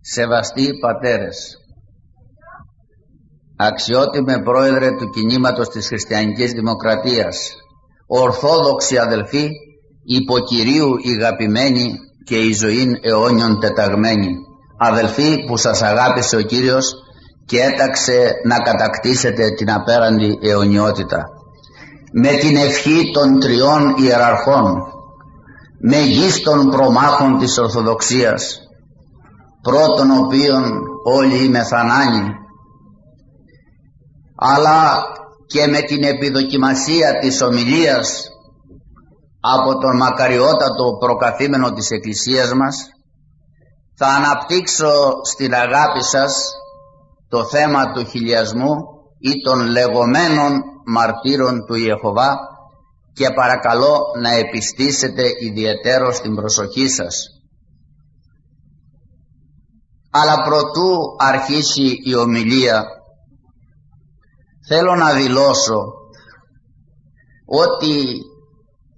Σεβαστοί πατέρες, αξιότιμε πρόεδρε του κινήματος της Χριστιανικής Δημοκρατίας, ορθόδοξοι αδελφοί, υποκυρίου ηγαπημένοι και η ζωήν αιώνιον τεταγμένοι, αδελφοί που σας αγάπησε ο Κύριος και έταξε να κατακτήσετε την απέραντη αιωνιότητα. Με την ευχή των τριών ιεραρχών, μεγίστων προμάχων της Ορθοδοξίας, πρώτων οποίων όλοι ημεθανάνοι, αλλά και με την επιδοκιμασία της ομιλίας από τον μακαριότατο προκαθήμενο της Εκκλησίας μας, θα αναπτύξω στην αγάπη σας το θέμα του χιλιασμού ή των λεγόμενων μαρτύρων του Ιεχωβά και παρακαλώ να επιστήσετε ιδιαιτέρως την προσοχή σας. Αλλά προτού αρχίσει η ομιλία, θέλω να δηλώσω ότι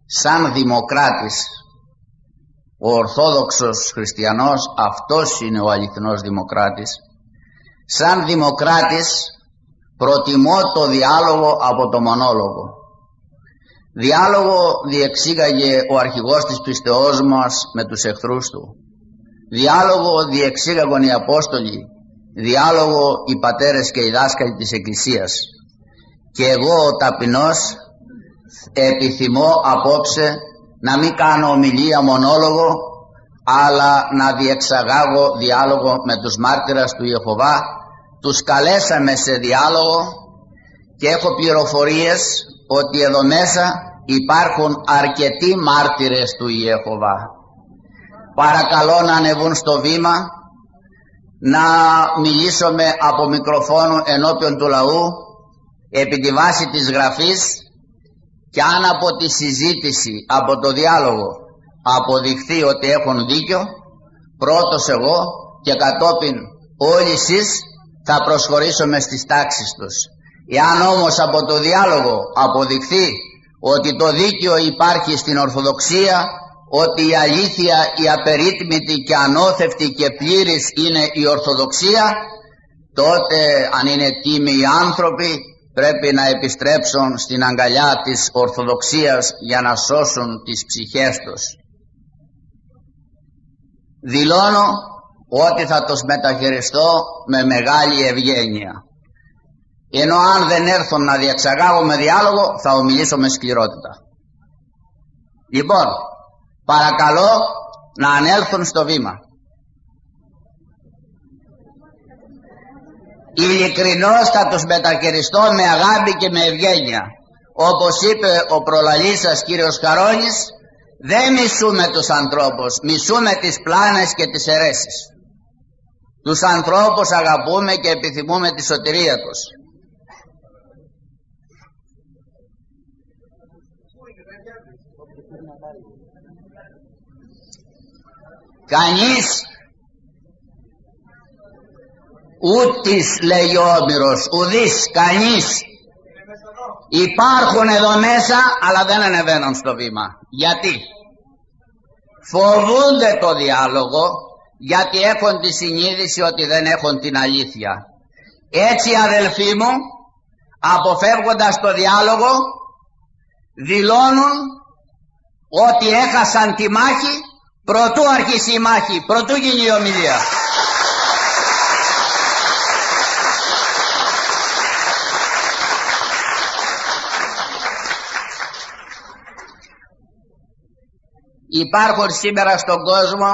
σαν δημοκράτης, ο Ορθόδοξος Χριστιανός, αυτός είναι ο αληθινός δημοκράτης, σαν δημοκράτης προτιμώ το διάλογο από το μονόλογο. Διάλογο διεξήγαγε ο αρχηγός της πιστεώς μας με τους εχθρούς του. Διάλογο διεξήγαγαν οι Απόστολοι. Διάλογο οι πατέρες και οι δάσκαλοι της Εκκλησίας. Και εγώ ο ταπεινός επιθυμώ απόψε να μην κάνω ομιλία μονόλογο, αλλά να διεξαγάγω διάλογο με τους μάρτυρες του Ιεχωβά. Τους καλέσαμε σε διάλογο και έχω πληροφορίες ότι εδώ μέσα υπάρχουν αρκετοί μάρτυρες του Ιεχωβά. Παρακαλώ να ανεβούν στο βήμα, να μιλήσουμε από μικροφόνο ενώπιον του λαού επί τη βάση της γραφής, και αν από τη συζήτηση, από το διάλογο αποδειχθεί ότι έχουν δίκιο, πρώτος εγώ και κατόπιν όλοι εσείς θα προσχωρήσουμε στις τάξεις τους. Εάν όμως από το διάλογο αποδειχθεί ότι το δίκαιο υπάρχει στην Ορθοδοξία, ότι η αλήθεια, η απερίτμητη και ανώθευτη και πλήρης είναι η Ορθοδοξία, τότε αν είναι τίμιοι άνθρωποι πρέπει να επιστρέψουν στην αγκαλιά της Ορθοδοξίας για να σώσουν τις ψυχές τους. Δηλώνω ότι θα τους μεταχειριστώ με μεγάλη ευγένεια, ενώ αν δεν έρθουν να διεξαγάγω με διάλογο θα ομιλήσω με σκληρότητα. Λοιπόν, παρακαλώ να ανέλθουν στο βήμα. Ειλικρινώς θα τους μεταχειριστώ με αγάπη και με ευγένεια. Όπως είπε ο προλαλής σας κύριος Χαρώνης, δεν μισούμε τους ανθρώπους, μισούμε τις πλάνες και τις αιρέσεις. Τους ανθρώπους αγαπούμε και επιθυμούμε τη σωτηρία τους. Κανείς, ούτις λέει ο Όμηρος, ουδής, κανείς. Υπάρχουν εδώ μέσα αλλά δεν ανεβαίνουν στο βήμα. Γιατί? Φοβούνται το διάλογο, γιατί έχουν τη συνείδηση ότι δεν έχουν την αλήθεια. Έτσι αδελφοί μου, αποφεύγοντας το διάλογο, δηλώνουν ότι έχασαν τη μάχη προτού αρχίσει η μάχη, προτού γίνει η ομιλία. Υπάρχουν σήμερα στον κόσμο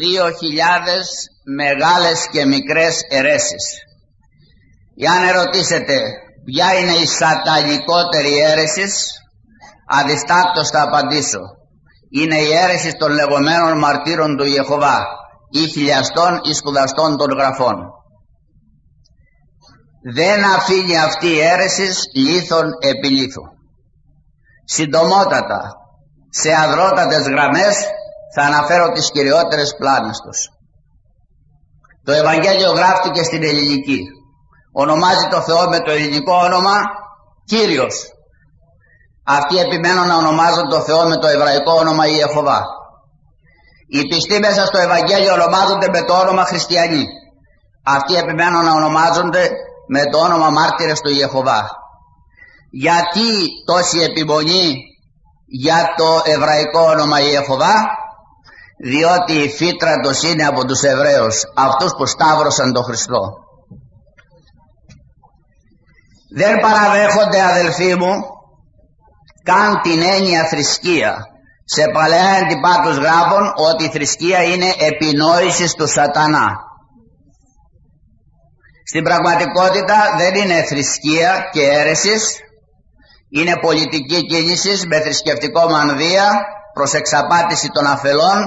2.000 μεγάλες και μικρές αιρέσεις. Εάν ερωτήσετε ποια είναι η σατανικότερη αίρεση, αδιστάκτως θα απαντήσω. Είναι η αίρεση των λεγόμενων μαρτύρων του Ιεχωβά ή χιλιαστών ή σπουδαστών των γραφών. Δεν αφήνει αυτή η αίρεση λίθον επί λίθου. Συντομότατα, σε αδρότατες γραμμές θα αναφέρω τις κυριότερες πλάνες τους. Το Ευαγγέλιο γράφτηκε στην ελληνική. Ονομάζει το Θεό με το ελληνικό όνομα Κύριος. Αυτοί επιμένουν να ονομάζουν το Θεό με το εβραϊκό όνομα Ιεχωβά. Οι πιστοί μέσα στο Ευαγγέλιο ονομάζονται με το όνομα χριστιανοί. Αυτοί επιμένουν να ονομάζονται με το όνομα μάρτυρες του Ιεχωβά. Γιατί τόση επιμονή για το εβραϊκό όνομα Ιεχωβά? Διότι η φύτρατος είναι από τους Εβραίους, αυτούς που σταύρωσαν τον Χριστό. Δεν παραδέχονται, αδελφοί μου, καν την έννοια θρησκεία. Σε Παλαιά Έντυπα τους γράφουν ότι η θρησκεία είναι επινόησης του σατανά. Στην πραγματικότητα δεν είναι θρησκεία και αίρεσης, είναι πολιτική κίνηση με θρησκευτικό μανδύα προς εξαπάτηση των αφελών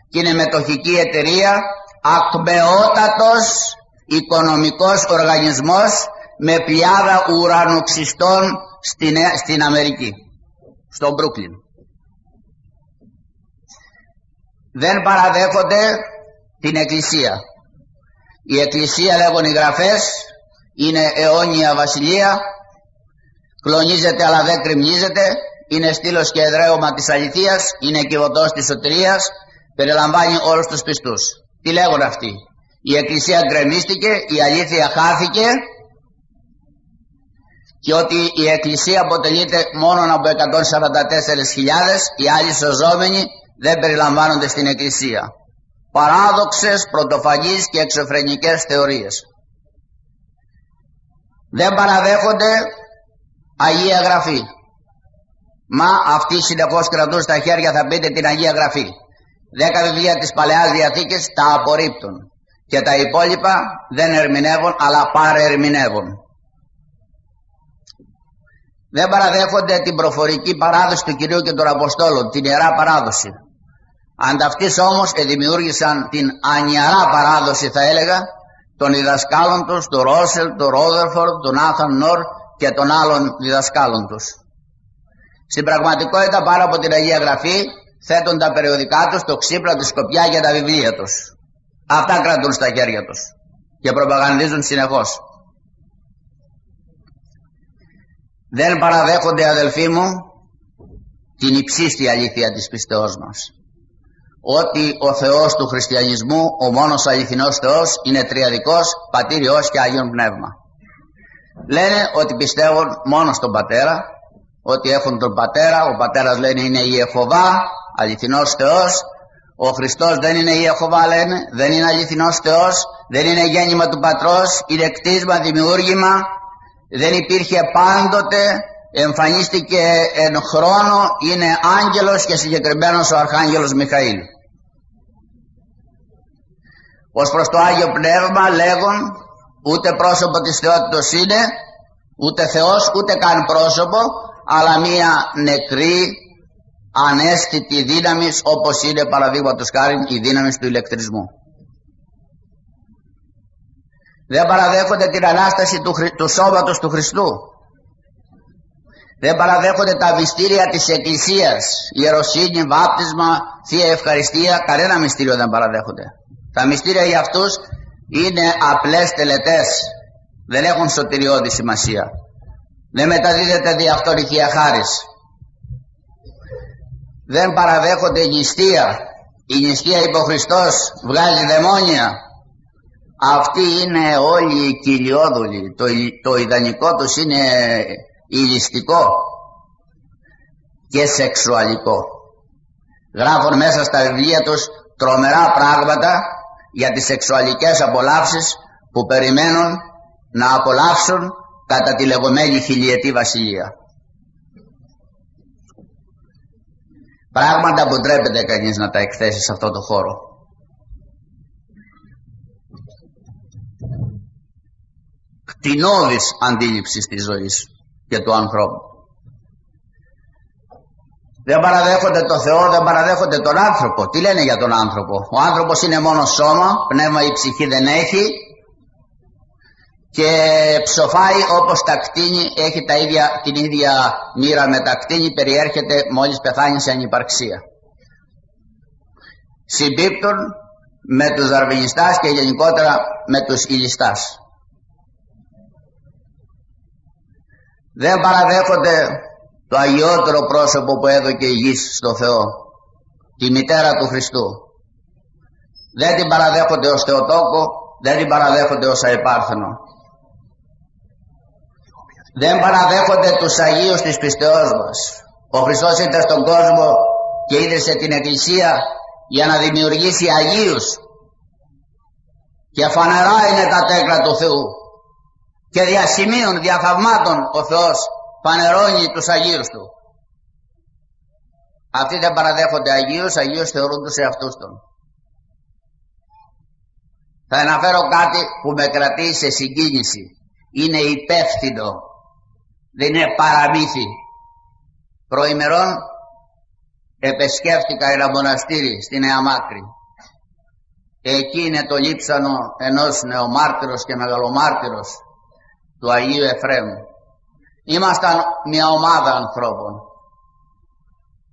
και είναι μετοχική εταιρεία, ακμεότατος οικονομικός οργανισμός με πλειάδα ουρανοξυστών στην Αμερική, στο Μπρούκλιν. Δεν παραδέχονται την Εκκλησία. Η Εκκλησία, λέγουν οι γραφές, είναι αιώνια βασιλεία, κλονίζεται αλλά δεν κρυμνίζεται, είναι στήλος και εδραίωμα της αληθείας, είναι κυβωτός της σωτηρίας, περιλαμβάνει όλους τους πιστούς. Τι λέγουν αυτοί? Η Εκκλησία γκρεμίστηκε, η αλήθεια χάθηκε και ότι η Εκκλησία αποτελείται μόνο από 144.000, οι άλλοι σωζόμενοι δεν περιλαμβάνονται στην Εκκλησία. Παράδοξες, πρωτοφανείς και εξωφρενικές θεωρίες. Δεν παραδέχονται Αγία Γραφή. Μα αυτοί συνεχώς κρατούν στα χέρια, θα πείτε, την Αγία Γραφή. 10 βιβλία της Παλαιάς Διαθήκης τα απορρίπτουν και τα υπόλοιπα δεν ερμηνεύουν αλλά παρερμηνεύουν. Δεν παραδέχονται την προφορική παράδοση του Κυρίου και των Αποστόλων, την Ιερά Παράδοση. Ανταυτοίς όμως δημιούργησαν την ανιερά παράδοση, θα έλεγα, των διδασκάλων τους, του Ρόσελ, του Ρόδερφορντ, του Νάθαν Νόρ και των άλλων διδασκάλων τους. Στην πραγματικότητα, πάνω από την Αγία Γραφή θέτουν τα περιοδικά τους, το ξύπνα, τη σκοπιά και τα βιβλία τους. Αυτά κρατούν στα χέρια τους και προπαγανδίζουν συνεχώς. Δεν παραδέχονται, αδελφοί μου, την υψίστη αλήθεια της πιστεώς μας. Ότι ο Θεός του χριστιανισμού, ο μόνος αληθινός Θεός, είναι τριαδικός, Πατήρ, Υιός και Άγιον Πνεύμα. Λένε ότι πιστεύουν μόνο στον Πατέρα, ότι έχουν τον Πατέρα, ο Πατέρας, λένε, είναι Ιεχωβά, αληθινός Θεός. Ο Χριστός δεν είναι Ιεχωβά, λένε, δεν είναι αληθινός Θεός, δεν είναι γέννημα του Πατρός, είναι κτίσμα, δημιούργημα, δεν υπήρχε πάντοτε, εμφανίστηκε εν χρόνο, είναι άγγελος και συγκεκριμένος ο Αρχάγγελος Μιχαήλ. Ως προς το Άγιο Πνεύμα λέγουν, ούτε πρόσωπο της θεότητος είναι, ούτε Θεός, ούτε καν πρόσωπο, αλλά μία νεκρή, αναίσθητη δύναμη, όπως είναι παραδείγματος χάριν η δύναμη του ηλεκτρισμού. Δεν παραδέχονται την Ανάσταση του σώματος του Χριστού. Δεν παραδέχονται τα μυστήρια της Εκκλησίας, ιεροσύνη, βάπτισμα, Θεία Ευχαριστία, κανένα μυστήριο δεν παραδέχονται. Τα μυστήρια για αυτούς είναι απλές τελετές, δεν έχουν σωτηριώδη σημασία. Δεν μεταδίδεται δι' αυτόν η Θεία Χάρις. Δεν παραδέχονται νηστεία. Η νηστεία, είπε ο Χριστός, βγάζει δαιμόνια. Αυτοί είναι όλοι οι κοιλιόδουλοι. Το ιδανικό τους είναι ηλιστικό και σεξουαλικό. Γράφουν μέσα στα βιβλία τους τρομερά πράγματα για τις σεξουαλικές απολαύσεις που περιμένουν να απολαύσουν κατά τη λεγόμενη χιλιετή βασιλεία. Πράγματα που ντρέπεται κανείς να τα εκθέσει σε αυτό το χώρο. Κτηνώδης αντίληψης της ζωής και του ανθρώπου. Δεν παραδέχονται το Θεό, δεν παραδέχονται τον άνθρωπο. Τι λένε για τον άνθρωπο? Ο άνθρωπος είναι μόνο σώμα, πνεύμα ή ψυχή δεν έχει και ψοφάει όπως τα κτήνη, έχει την ίδια μοίρα με τα κτήνη, περιέρχεται μόλις πεθάνει σε ανυπαρξία. Συμπίπτουν με τους δαρβινιστάς και γενικότερα με τους ηλιστάς. Δεν παραδέχονται το αγιότερο πρόσωπο που έδωκε η γης στο Θεό, τη μητέρα του Χριστού, Δεν την παραδέχονται ως Θεοτόκο, δεν την παραδέχονται ως αϋπάρθενο. Δεν παραδέχονται τους Αγίους της πιστεώς μας. Ο Χριστός ήρθε στον κόσμο και ίδρυσε την Εκκλησία για να δημιουργήσει Αγίους, και φανερά είναι τα τέκνα του Θεού και δια σημείων, δια θαυμάτων ο Θεός φανερώνει τους Αγίους Του. Αυτοί δεν παραδέχονται Αγίους, Αγίους θεωρούν τους εαυτούς των. Θα αναφέρω κάτι που με κρατεί σε συγκίνηση. Είναι υπεύθυνο, δεν είναι παραμύθι. Προημερών επισκέφτηκα ένα μοναστήρι στη Νέα Μάκρη. Εκεί είναι το λείψανο ενός νεομάρτυρος και μεγαλομάρτυρος, του Αγίου Εφραίμ. Ήμασταν μια ομάδα ανθρώπων.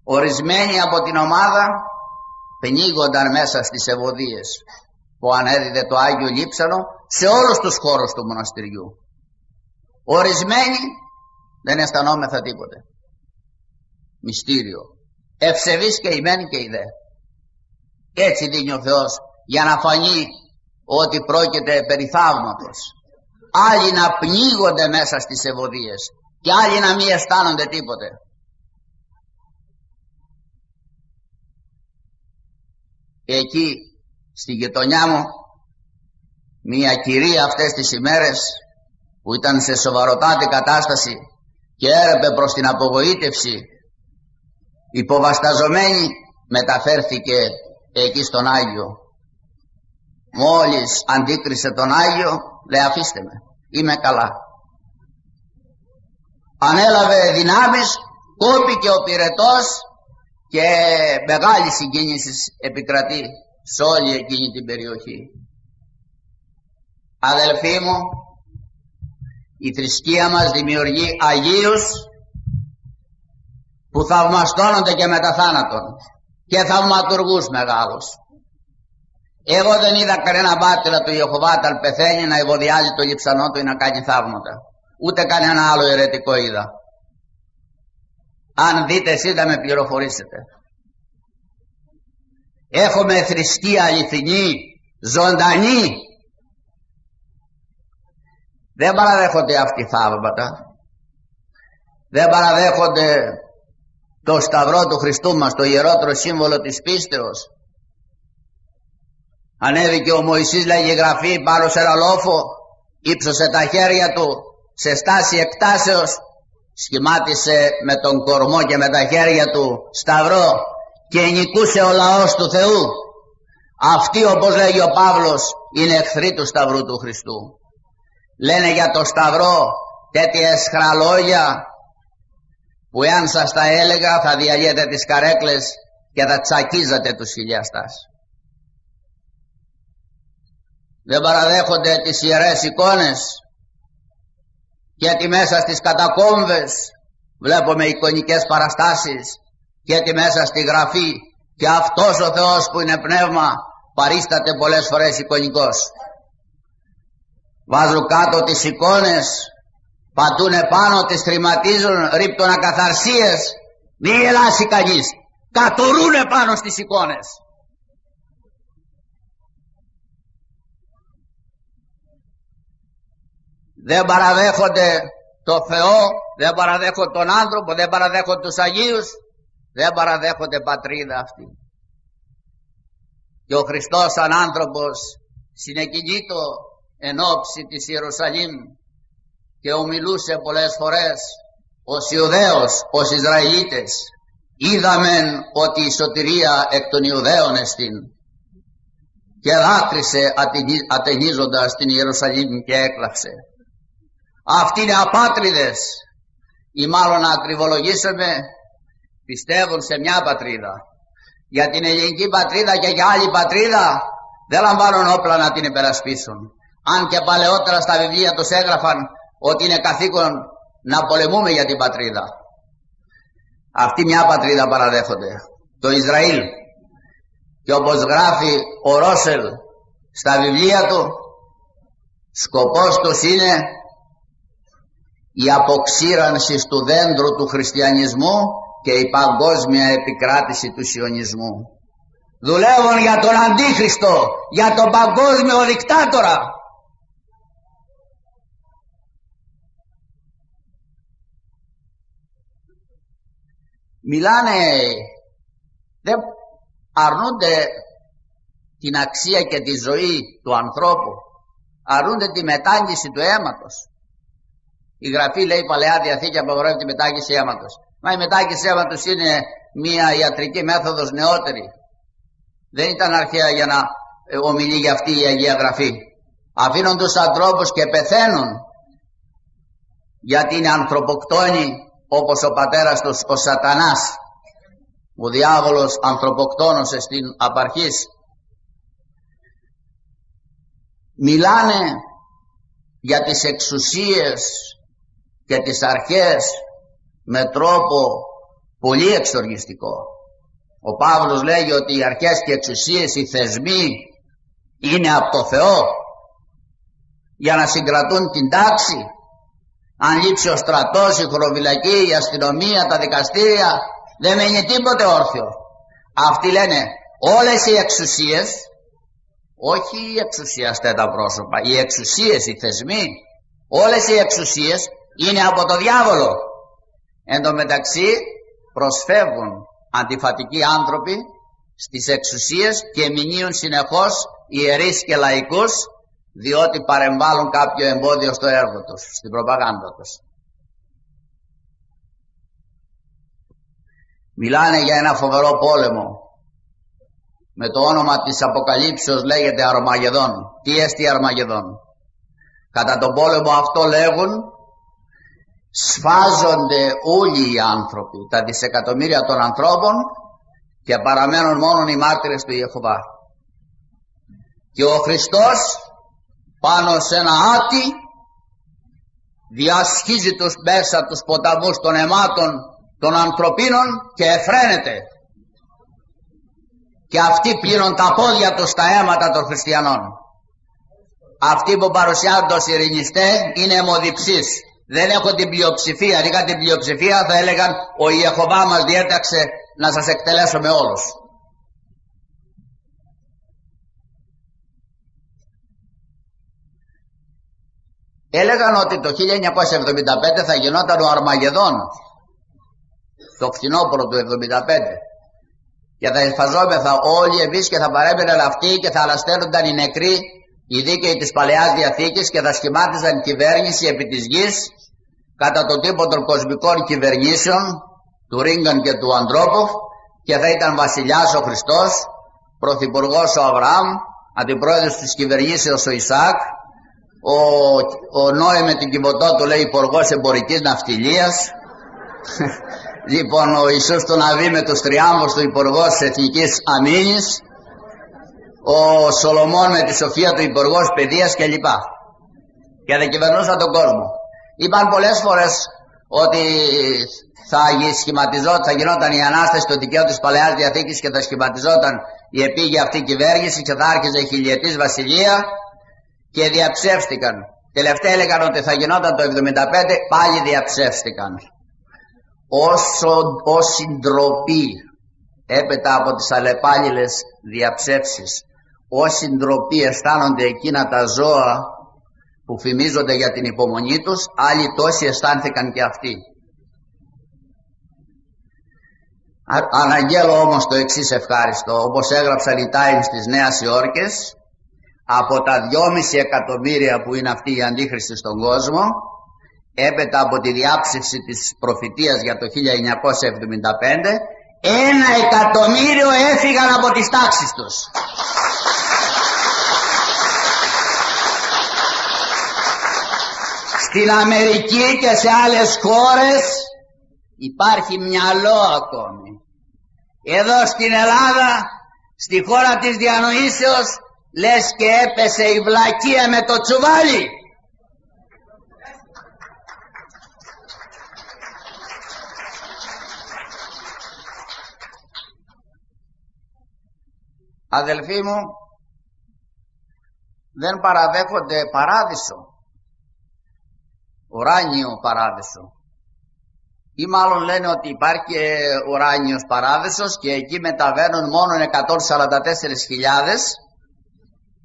Ορισμένοι από την ομάδα πνίγονταν μέσα στις ευωδίες που ανέδιδε το Άγιο Λείψανο σε όλους τους χώρους του μοναστηριού. Ορισμένοι δεν αισθανόμεθα τίποτε. Μυστήριο. Ευσεβείς και οι μεν και οι δε. Έτσι δίνει ο Θεός, για να φανεί ότι πρόκειται περί θαύματος. Άλλοι να πνίγονται μέσα στις ευωδίες και άλλοι να μην αισθάνονται τίποτε. Εκεί στη γειτονιά μου μια κυρία αυτές τις ημέρες που ήταν σε σοβαροτάτη κατάσταση και έρεπε προς την απογοήτευση, υποβασταζομένη, μεταφέρθηκε εκεί στον Άγιο. Μόλις αντίκρισε τον Άγιο, λέει αφήστε με, είμαι καλά. Ανέλαβε δυνάμεις, κόπηκε ο πυρετός και μεγάλη συγκίνηση επικρατεί σε όλη εκείνη την περιοχή. Αδελφοί μου, η θρησκεία μας δημιουργεί Αγίους που θαυμαστώνονται και μετά θάνατον και θαυματουργούς μεγάλους. Εγώ δεν είδα κανένα μάρτυρα του Ιεχωβά όταν πεθαίνει να ευωδιάζει το λειψανό του ή να κάνει θαύματα. Ούτε κανένα άλλο αιρετικό είδα. Αν δείτε εσείς θα με πληροφορήσετε. Έχουμε θρησκεία αληθινή, ζωντανή. Δεν παραδέχονται αυτοί θαύματα. Δεν παραδέχονται το σταυρό του Χριστού μας, το ιερότερο σύμβολο της πίστεως. Ανέβηκε ο Μωυσής, λέγει γραφή, πάνω σε ένα λόφο, ύψωσε τα χέρια του σε στάση εκτάσεως, σχημάτισε με τον κορμό και με τα χέρια του σταυρό και νικούσε ο λαός του Θεού. Αυτοί, όπως λέγει ο Παύλος, είναι εχθροί του σταυρού του Χριστού. Λένε για το σταυρό τέτοια αισχρά λόγια που εάν σας τα έλεγα θα διαλύετε τις καρέκλες και θα τσακίζατε τους χιλιαστάς. Δεν παραδέχονται τις ιερές εικόνες, γιατί μέσα στις κατακόμβες βλέπουμε εικονικές παραστάσεις, γιατί μέσα στη γραφή και αυτός ο Θεός που είναι πνεύμα παρίσταται πολλές φορές εικονικός. Βάζουν κάτω τις εικόνες, πατούνε πάνω, τις θρηματίζουν, ρίπτουν ακαθαρσίες, μη γελάσει κανείς, κατουρούνε πάνω στις εικόνες. Δεν παραδέχονται το Θεό, δεν παραδέχονται τον άνθρωπο, δεν παραδέχονται τους Αγίους, δεν παραδέχονται πατρίδα αυτή. Και ο Χριστός σαν άνθρωπος συνεκινήτω εν όψη της Ιερουσαλήμ και ομιλούσε πολλές φορές ως Ιουδαίος, ως Ισραηλίτες. Είδαμεν ότι η σωτηρία εκ των Ιουδαίων εστίν. Και δάκρυσε ατενίζοντας την Ιερουσαλήμ και έκλαψε. Αυτοί είναι απάτριδες, ή μάλλον να ακριβολογήσουμε, πιστεύουν σε μια πατρίδα. Για την ελληνική πατρίδα και για άλλη πατρίδα δεν λαμβάνουν όπλα να την υπερασπίσουν. Αν και παλαιότερα στα βιβλία τους έγραφαν ότι είναι καθήκον να πολεμούμε για την πατρίδα. Αυτοί μια πατρίδα παραδέχονται, το Ισραήλ. Και όπως γράφει ο Ρόσελ στα βιβλία του, σκοπός τους είναι η αποξήρανση του δέντρου του χριστιανισμού και η παγκόσμια επικράτηση του σιωνισμού. δουλεύουν για τον Αντίχριστο, για τον παγκόσμιο δικτάτορα. Μιλάνε, δεν αρνούνται την αξία και τη ζωή του ανθρώπου, αρνούνται τη μετάγγιση του αίματος. Η Γραφή λέει, η Παλαιά Διαθήκη απαγορεύει τη μετάγγιση αίματος. Μα η μετάγγιση αίματος είναι μια ιατρική μέθοδος νεότερη. Δεν ήταν αρχαία για να ομιλεί για αυτή η Αγία Γραφή. Αφήνουν τους ανθρώπους και πεθαίνουν, γιατί είναι ανθρωποκτόνοι, όπως ο πατέρας τους ο Σατανάς. Ο διάβολος ανθρωποκτόνος στην απαρχής. Μιλάνε για τις εξουσίες και τις αρχές με τρόπο πολύ εξοργιστικό. Ο Παύλος λέγει ότι οι αρχές και οι εξουσίες, οι θεσμοί είναι από το Θεό για να συγκρατούν την τάξη. Αν λείψει ο στρατός, η χωροφυλακή, η αστυνομία, τα δικαστήρια, δεν μένει τίποτε όρθιο. Αυτοί λένε όλες οι εξουσίες, όχι οι εξουσιαστές τα πρόσωπα, οι εξουσίες, οι θεσμοί, όλες οι εξουσίες είναι από το διάβολο. Εν τω μεταξύ προσφεύγουν αντιφατικοί άνθρωποι στις εξουσίες και μηνύουν συνεχώς ιερείς και λαϊκούς, διότι παρεμβάλλουν κάποιο εμπόδιο στο έργο τους, στην προπαγάνδα τους. Μιλάνε για ένα φοβερό πόλεμο. Με το όνομα της Αποκαλύψεως λέγεται Αρμαγεδόν. Τι εστί Αρμαγεδόν? Κατά τον πόλεμο αυτό, λέγουν, σφάζονται όλοι οι άνθρωποι, τα δισεκατομμύρια των ανθρώπων, και παραμένουν μόνο οι μάρτυρες του Ιεχωβά. Και ο Χριστός πάνω σε ένα άτι διασχίζει μέσα τους ποταμούς των αιμάτων των ανθρωπίνων και εφραίνεται. Και αυτοί πλύνουν τα πόδια τους στα αίματα των χριστιανών. Αυτοί που παρουσιάζονται ως ειρηνιστές είναι αιμοδιψείς. Δεν έχω την πλειοψηφία. Αν είχα την πλειοψηφία θα έλεγαν ο Ιεχωβά μας διέταξε να σας εκτελέσουμε όλους. Έλεγαν ότι το 1975 θα γινόταν ο Αρμαγεδόν, το φθινόπωρο του 1975, και θα εμφαζόμεθα όλοι εμείς και θα παρέμεναν αυτοί και θα αναστέλνονταν οι νεκροί, οι δίκαιοι της Παλαιάς Διαθήκης, και θα σχημάτιζαν κυβέρνηση επί της γης κατά τον τύπο των κοσμικών κυβερνήσεων του Ρίγκαν και του Αντρόποφ, και θα ήταν βασιλιάς ο Χριστός, πρωθυπουργός ο Αβραάμ, αντιπρόεδρος της κυβερνήσεως ο Ισαάκ, ο Νόε με την Κιβωτό του λέει υπουργός εμπορικής ναυτιλίας. Λοιπόν, ο Ιησούς του Ναβί με τους τριάμβους του υπουργός εθνικής αμήνης, ο Σολομών με τη σοφία του υπουργός παιδείας κλπ. Και δεν κυβερνούσαν τον κόσμο. Είπαν πολλές φορές ότι θα γινόταν η Ανάσταση του δικαίου της Παλαιάς Διαθήκης και θα σχηματιζόταν η επίγεια αυτή κυβέρνηση και θα άρχιζε η χιλιετής βασιλεία, και διαψεύστηκαν. Τελευταία έλεγαν ότι θα γινόταν το 1975, πάλι διαψεύστηκαν. Όση ντροπή έπειτα από τις αλλεπάλληλες διαψεύσεις, όση ντροπή αισθάνονται εκείνα τα ζώα που φημίζονται για την υπομονή τους, άλλοι τόσοι αισθάνθηκαν και αυτοί. Αναγγέλω όμως το εξής ευχάριστο, όπως έγραψαν οι Times της Νέας Υόρκης, από τα 2,5 εκατομμύρια που είναι αυτοί οι αντίχριστοι στον κόσμο, έπειτα από τη διάψευση της προφητείας για το 1975, 1 εκατομμύριο έφυγαν από τις τάξεις τους. Στην Αμερική και σε άλλες χώρες υπάρχει μυαλό ακόμη. Εδώ στην Ελλάδα, στη χώρα της διανοήσεως, λες και έπεσε η βλακεία με το τσουβάλι. Αδελφοί μου, δεν παραδέχονται παράδεισο, ουράνιο παράδεισο. ή μάλλον λένε ότι υπάρχει ουράνιος παράδεισος και εκεί μεταβαίνουν μόνο 144.000,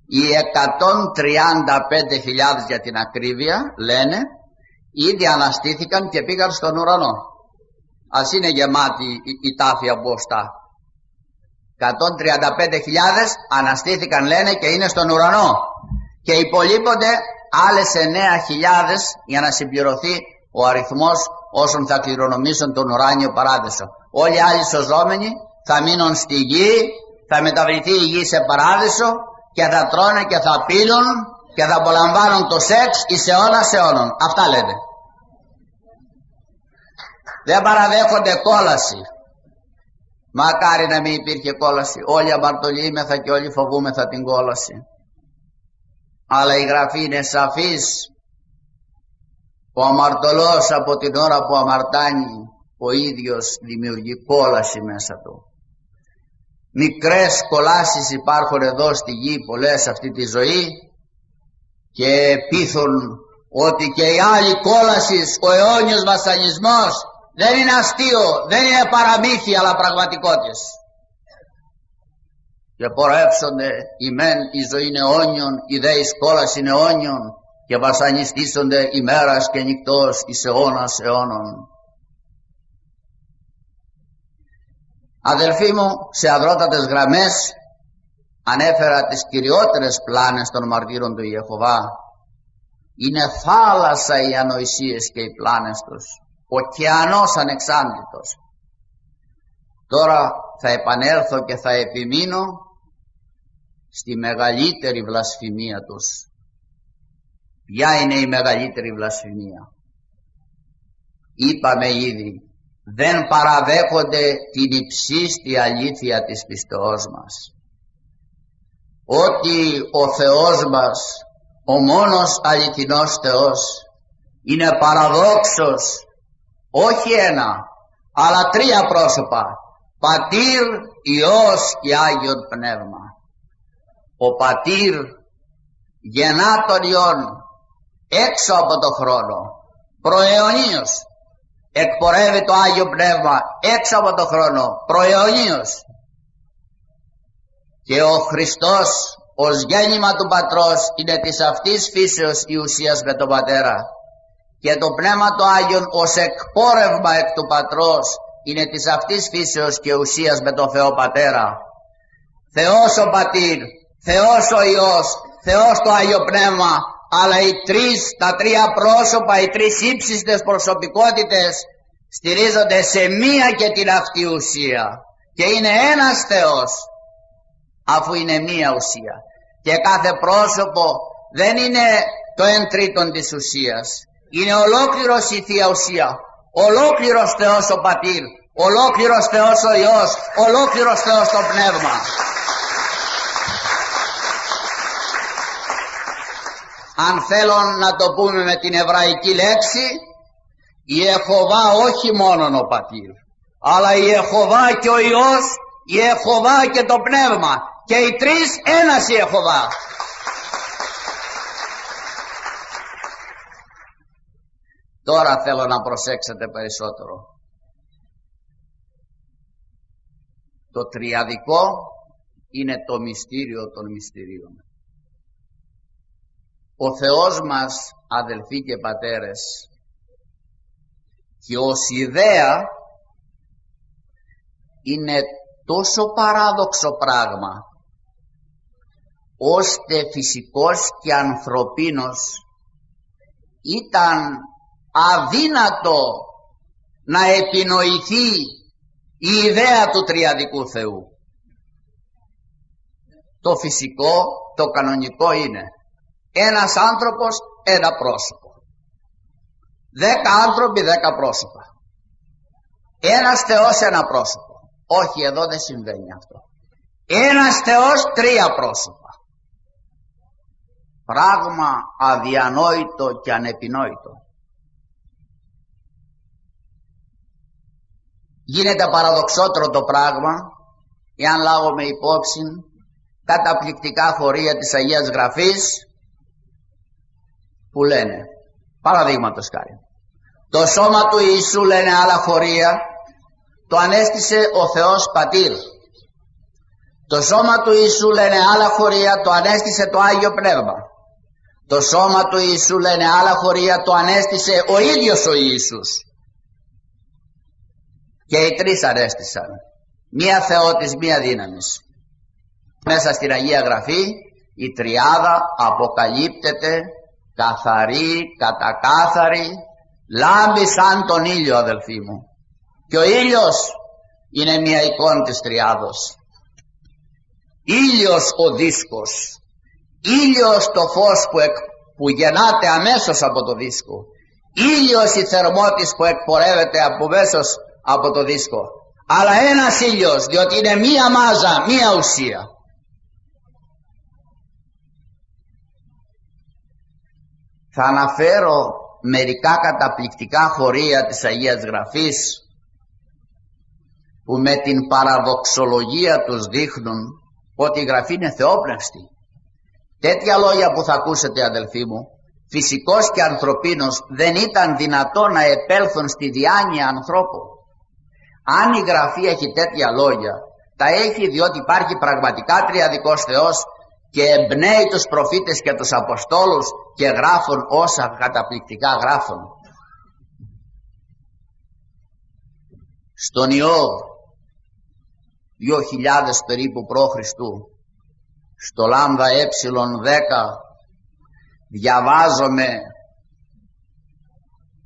οι 135.000 για την ακρίβεια λένε ήδη αναστήθηκαν και πήγαν στον ουρανό. Ας είναι γεμάτη η τάφη από μπροστά. 135.000 αναστήθηκαν λένε και είναι στον ουρανό, και υπολείπονται άλλες 9.000 για να συμπληρωθεί ο αριθμός όσων θα κληρονομήσουν τον ουράνιο παράδεισο. Όλοι οι άλλοι σωζόμενοι θα μείνουν στη γη, θα μεταβληθεί η γη σε παράδεισο και θα τρώνε και θα πίνουν και θα απολαμβάνουν το σεξ εις αιώνας αιώνων. Αυτά λένε. Δεν παραδέχονται κόλαση. Μακάρι να μην υπήρχε κόλαση. Όλοι αμαρτωλήμεθα και όλοι φοβούμεθα την κόλαση. Αλλά η Γραφή είναι σαφής. Ο αμαρτωλός από την ώρα που αμαρτάνει ο ίδιος δημιουργεί κόλαση μέσα του. Μικρές κολάσεις υπάρχουν εδώ στη γη, πολλές αυτή τη ζωή, και πείθουν ότι και η άλλη κόλαση, ο αιώνιος βασανισμός, δεν είναι αστείο, δεν είναι παραμύθι, αλλά πραγματικότητες. Και πορεύσονται οι μεν η ζωή είναι αιώνιον, οι δε εις κόλαση είναι αιώνιον, και βασανιστήσονται ημέρας και νυχτός εις αιώνας αιώνων. Αδελφοί μου, σε αδρότατες γραμμές ανέφερα τις κυριότερες πλάνες των μαρτύρων του Ιεχωβά. Είναι θάλασσα οι ανοησίες και οι πλάνες τους, ωκεανός ανεξάντλητος. Τώρα θα επανέλθω και θα επιμείνω στη μεγαλύτερη βλασφημία τους. Ποια είναι η μεγαλύτερη βλασφημία? Είπαμε ήδη, δεν παραδέχονται την υψίστη αλήθεια της πιστεώς μας, ότι ο Θεός μας, ο μόνος αληθινός Θεός, είναι παραδόξος, όχι ένα, αλλά τρία πρόσωπα, Πατήρ, Υιός και Άγιον Πνεύμα. Ο Πατήρ γεννά τον Υιόν έξω από το χρόνο, προαιωνίως. Εκπορεύει το Άγιο Πνεύμα έξω από το χρόνο, προαιωνίως. Και ο Χριστός ως γέννημα του Πατρός είναι της αυτής φύσεως η ουσίας με τον Πατέρα, και το Πνεύμα το Άγιον ως εκπόρευμα εκ του Πατρός είναι της αυτής φύσεως και ουσίας με τον Θεό Πατέρα. Θεός ο Πατήρ, Θεός ο Υιός, Θεός το Άγιο Πνεύμα, αλλά τα τρία πρόσωπα, οι τρεις ύψιστες προσωπικότητες στηρίζονται σε μία και την αυτή ουσία, και είναι ένας Θεός, αφού είναι μία ουσία, και κάθε πρόσωπο δεν είναι το 1/3 της ουσίας, είναι ολόκληρος η Θεία Ουσία, ολόκληρος Θεός ο Πατήρ, ολόκληρος Θεός ο Υιός, ολόκληρος Θεός το Πνεύμα. Αν θέλω να το πούμε με την εβραϊκή λέξη, η Ιεχωβά όχι μόνον ο Πατήρ, αλλά η Ιεχωβά και ο Υιός, η Ιεχωβά και το Πνεύμα, και οι τρεις ένας η Ιεχωβά. Τώρα θέλω να προσέξετε περισσότερο. Το τριαδικό είναι το μυστήριο των μυστηρίων. Ο Θεός μας, αδελφοί και πατέρες, και ως ιδέα είναι τόσο παράδοξο πράγμα, ώστε φυσικός και ανθρωπίνος ήταν αδύνατο να επινοηθεί η ιδέα του τριαδικού Θεού. Το φυσικό, το κανονικό είναι ένας άνθρωπος, ένα πρόσωπο. 10 άνθρωποι, 10 πρόσωπα. Ένας Θεός, ένα πρόσωπο. Όχι, εδώ δεν συμβαίνει αυτό. Ένας Θεός, 3 πρόσωπα. Πράγμα αδιανόητο και ανεπινόητο. Γίνεται παραδοξότερο το πράγμα εάν λάβουμε υπόψη καταπληκτικά χωρία της Αγίας Γραφής που λένε, παραδείγματος χάρη, Το σώμα του Ιησού, λένε άλλα χωρία, το ανέστησε ο Θεός Πατήρ. Το σώμα του Ιησού, λένε άλλα χωρία, το ανέστησε το Άγιο Πνεύμα. Το σώμα του Ιησού, λένε άλλα χωρία, το ανέστησε ο ίδιος ο Ιησούς. Και οι τρεις ανέστησαν. Μία θεότης, μία δύναμης. Μέσα στην Αγία Γραφή η τριάδα αποκαλύπτεται καθαρή, κατακάθαρη, λάμπει σαν τον ήλιο, αδελφοί μου. Και ο ήλιος είναι μια εικόνα της τριάδος. Ήλιος ο δίσκος, ήλιος το φως που γεννάται αμέσως από το δίσκο, ήλιος η θερμότης που εκπορεύεται αμέσως από το δίσκο, αλλά ένας ήλιος, διότι είναι μία μάζα, μία ουσία. Θα αναφέρω μερικά καταπληκτικά χωρία της Αγίας Γραφής που με την παραδοξολογία τους δείχνουν ότι η Γραφή είναι θεόπνευστη. Τέτοια λόγια που θα ακούσετε, αδελφοί μου, φυσικός και ανθρωπίνος, δεν ήταν δυνατό να επέλθουν στη διάνοια ανθρώπου. Αν η Γραφή έχει τέτοια λόγια, τα έχει διότι υπάρχει πραγματικά τριαδικός Θεός και εμπνέει τους προφήτες και τους Αποστόλους και γράφουν όσα καταπληκτικά γράφουν. Στον Ιώβ 2000 περίπου π.Χ. στο λάμδα ε10 διαβάζομαι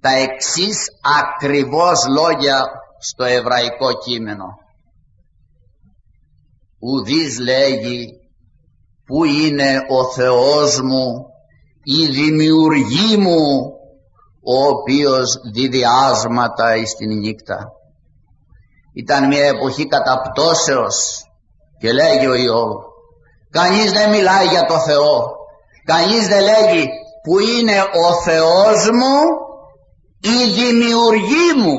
τα εξής ακριβώς λόγια στο εβραϊκό κείμενο. Ουδής λέγει πού είναι ο Θεός μου, η δημιουργή μου, ο οποίος διδιάσματα εις την νύχτα. Ήταν μια εποχή καταπτώσεως και λέγει ο Ιώβ, κανείς δεν μιλάει για το Θεό, κανείς δεν λέγει που είναι ο Θεός μου, η δημιουργή μου.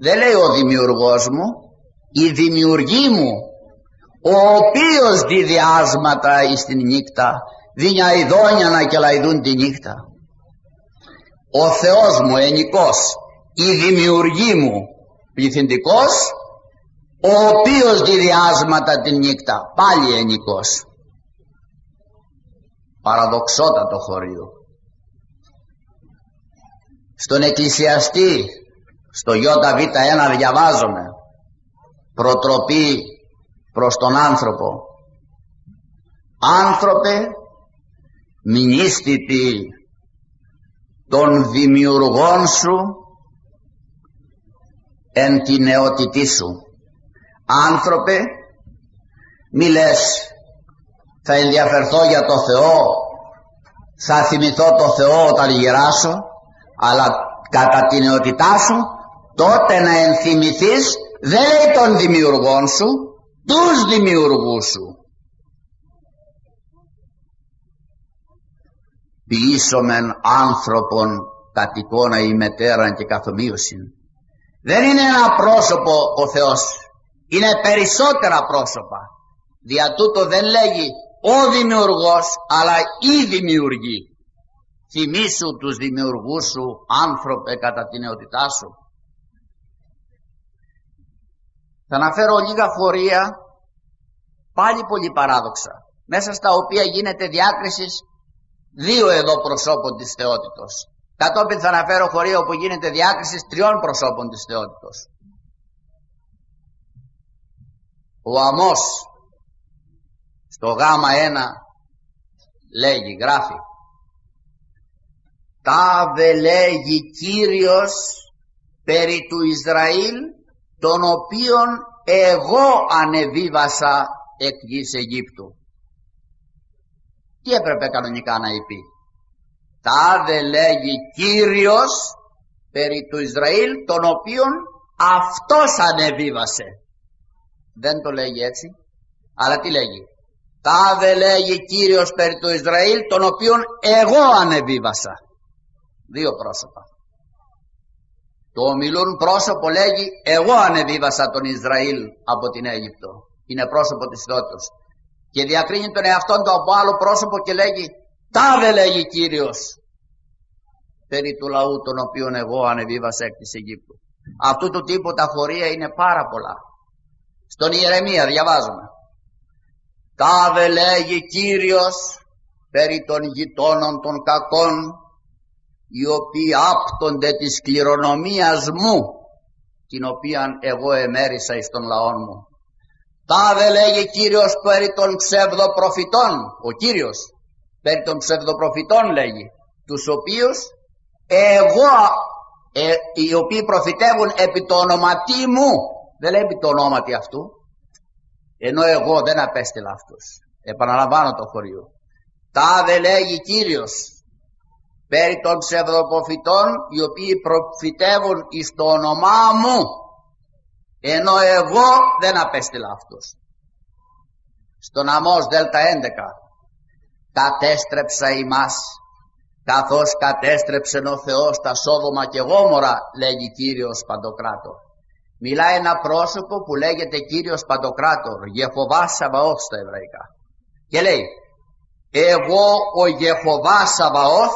Δεν λέει ο δημιουργός μου, η δημιουργή μου, ο οποίος διδιάσματα εις την νύχτα, δίνια ειδόνια να κελαϊδούν τη νύχτα. Ο Θεός μου ενικός, η δημιουργή μου πληθυντικός, ο οποίος διδιάσματα την νύχτα, πάλι ενικός. Παραδοξότατο χωρίο. Στον Εκκλησιαστή, στο ΙΒ1 διαβάζομαι προτροπή προς τον άνθρωπο. Άνθρωπε, μνήστητη των δημιουργών σου εν την νεότητή σου. Άνθρωπε, μη λες θα ενδιαφερθώ για το Θεό, θα θυμηθώ το Θεό όταν γεράσω, αλλά κατά την νεότητά σου τότε να ενθυμηθείς, δεν λέει των δημιουργών σου, τους δημιουργούς σου. Ποιήσομεν άνθρωπον κατ' εικόνα ημετέραν και καθομοίωσιν. Δεν είναι ένα πρόσωπο ο Θεός, είναι περισσότερα πρόσωπα. Δια τούτο δεν λέγει ο δημιουργός, αλλά η δημιουργή. Θυμήσου τους δημιουργούς σου, άνθρωπε, κατά την νεότητά σου. Θα αναφέρω λίγα χωρία, πάλι πολύ παράδοξα, μέσα στα οποία γίνεται διάκριση δύο εδώ προσώπων της θεότητος. Κατόπιν θα αναφέρω χωρία όπου γίνεται διάκριση τριών προσώπων της θεότητος. Ο Αμώς στο Γ1 λέγει, γράφει, τάδε λέγει Κύριος περί του Ισραήλ, τον οποίον εγώ ανεβίβασα εκ γης Αιγύπτου. Τι έπρεπε κανονικά να είπε? Τάδε λέγει Κύριος περί του Ισραήλ, τον οποίον αυτός ανεβίβασε. Δεν το λέγει έτσι, αλλά τι λέγει? Τάδε λέγει Κύριος περί του Ισραήλ, τον οποίον εγώ ανεβίβασα. Δύο πρόσωπα. Το ομιλούν πρόσωπο λέγει εγώ ανεβίβασα τον Ισραήλ από την Αίγυπτο. Είναι πρόσωπο της θεότητος. Και διακρίνει τον εαυτόν του από άλλο πρόσωπο και λέγει τάδε λέγει Κύριος περί του λαού τον οποίον εγώ ανεβίβασα εκ της Αιγύπτου. Αυτού του τύπου τα χωρία είναι πάρα πολλά. Στον Ιερεμία διαβάζουμε: τάδε λέγει Κύριος περί των γειτόνων των κακών, οι οποίοι άπτονται της κληρονομίας μου, την οποίαν εγώ εμέρισα εις των λαών μου. Τάδε λέγει Κύριος περί των ψευδοπροφητών, ο Κύριος περί των ψευδοπροφητών λέγει, τους οποίους εγώ, οι οποίοι προφητεύουν επί το ονοματί μου, δεν λέει επί το ονόματι αυτού, ενώ εγώ δεν απέστειλα αυτούς. Επαναλαμβάνω το χωρίο. Τάδε λέγει Κύριος περί των ψευδοπροφητών, οι οποίοι προφητεύουν εις το όνομά μου, ενώ εγώ δεν απέστειλα αυτούς. Στον Αμώς Δέλτα 11: κατέστρεψα ημάς καθώς κατέστρεψεν ο Θεός τα Σόδομα και Γόμορα, λέγει Κύριος Παντοκράτορ. Μιλάει ένα πρόσωπο που λέγεται Κύριος Παντοκράτορ, Γεχωβά Σαβαώθ στα εβραϊκά, και λέει: εγώ ο Γεχωβά Σαβαώθ,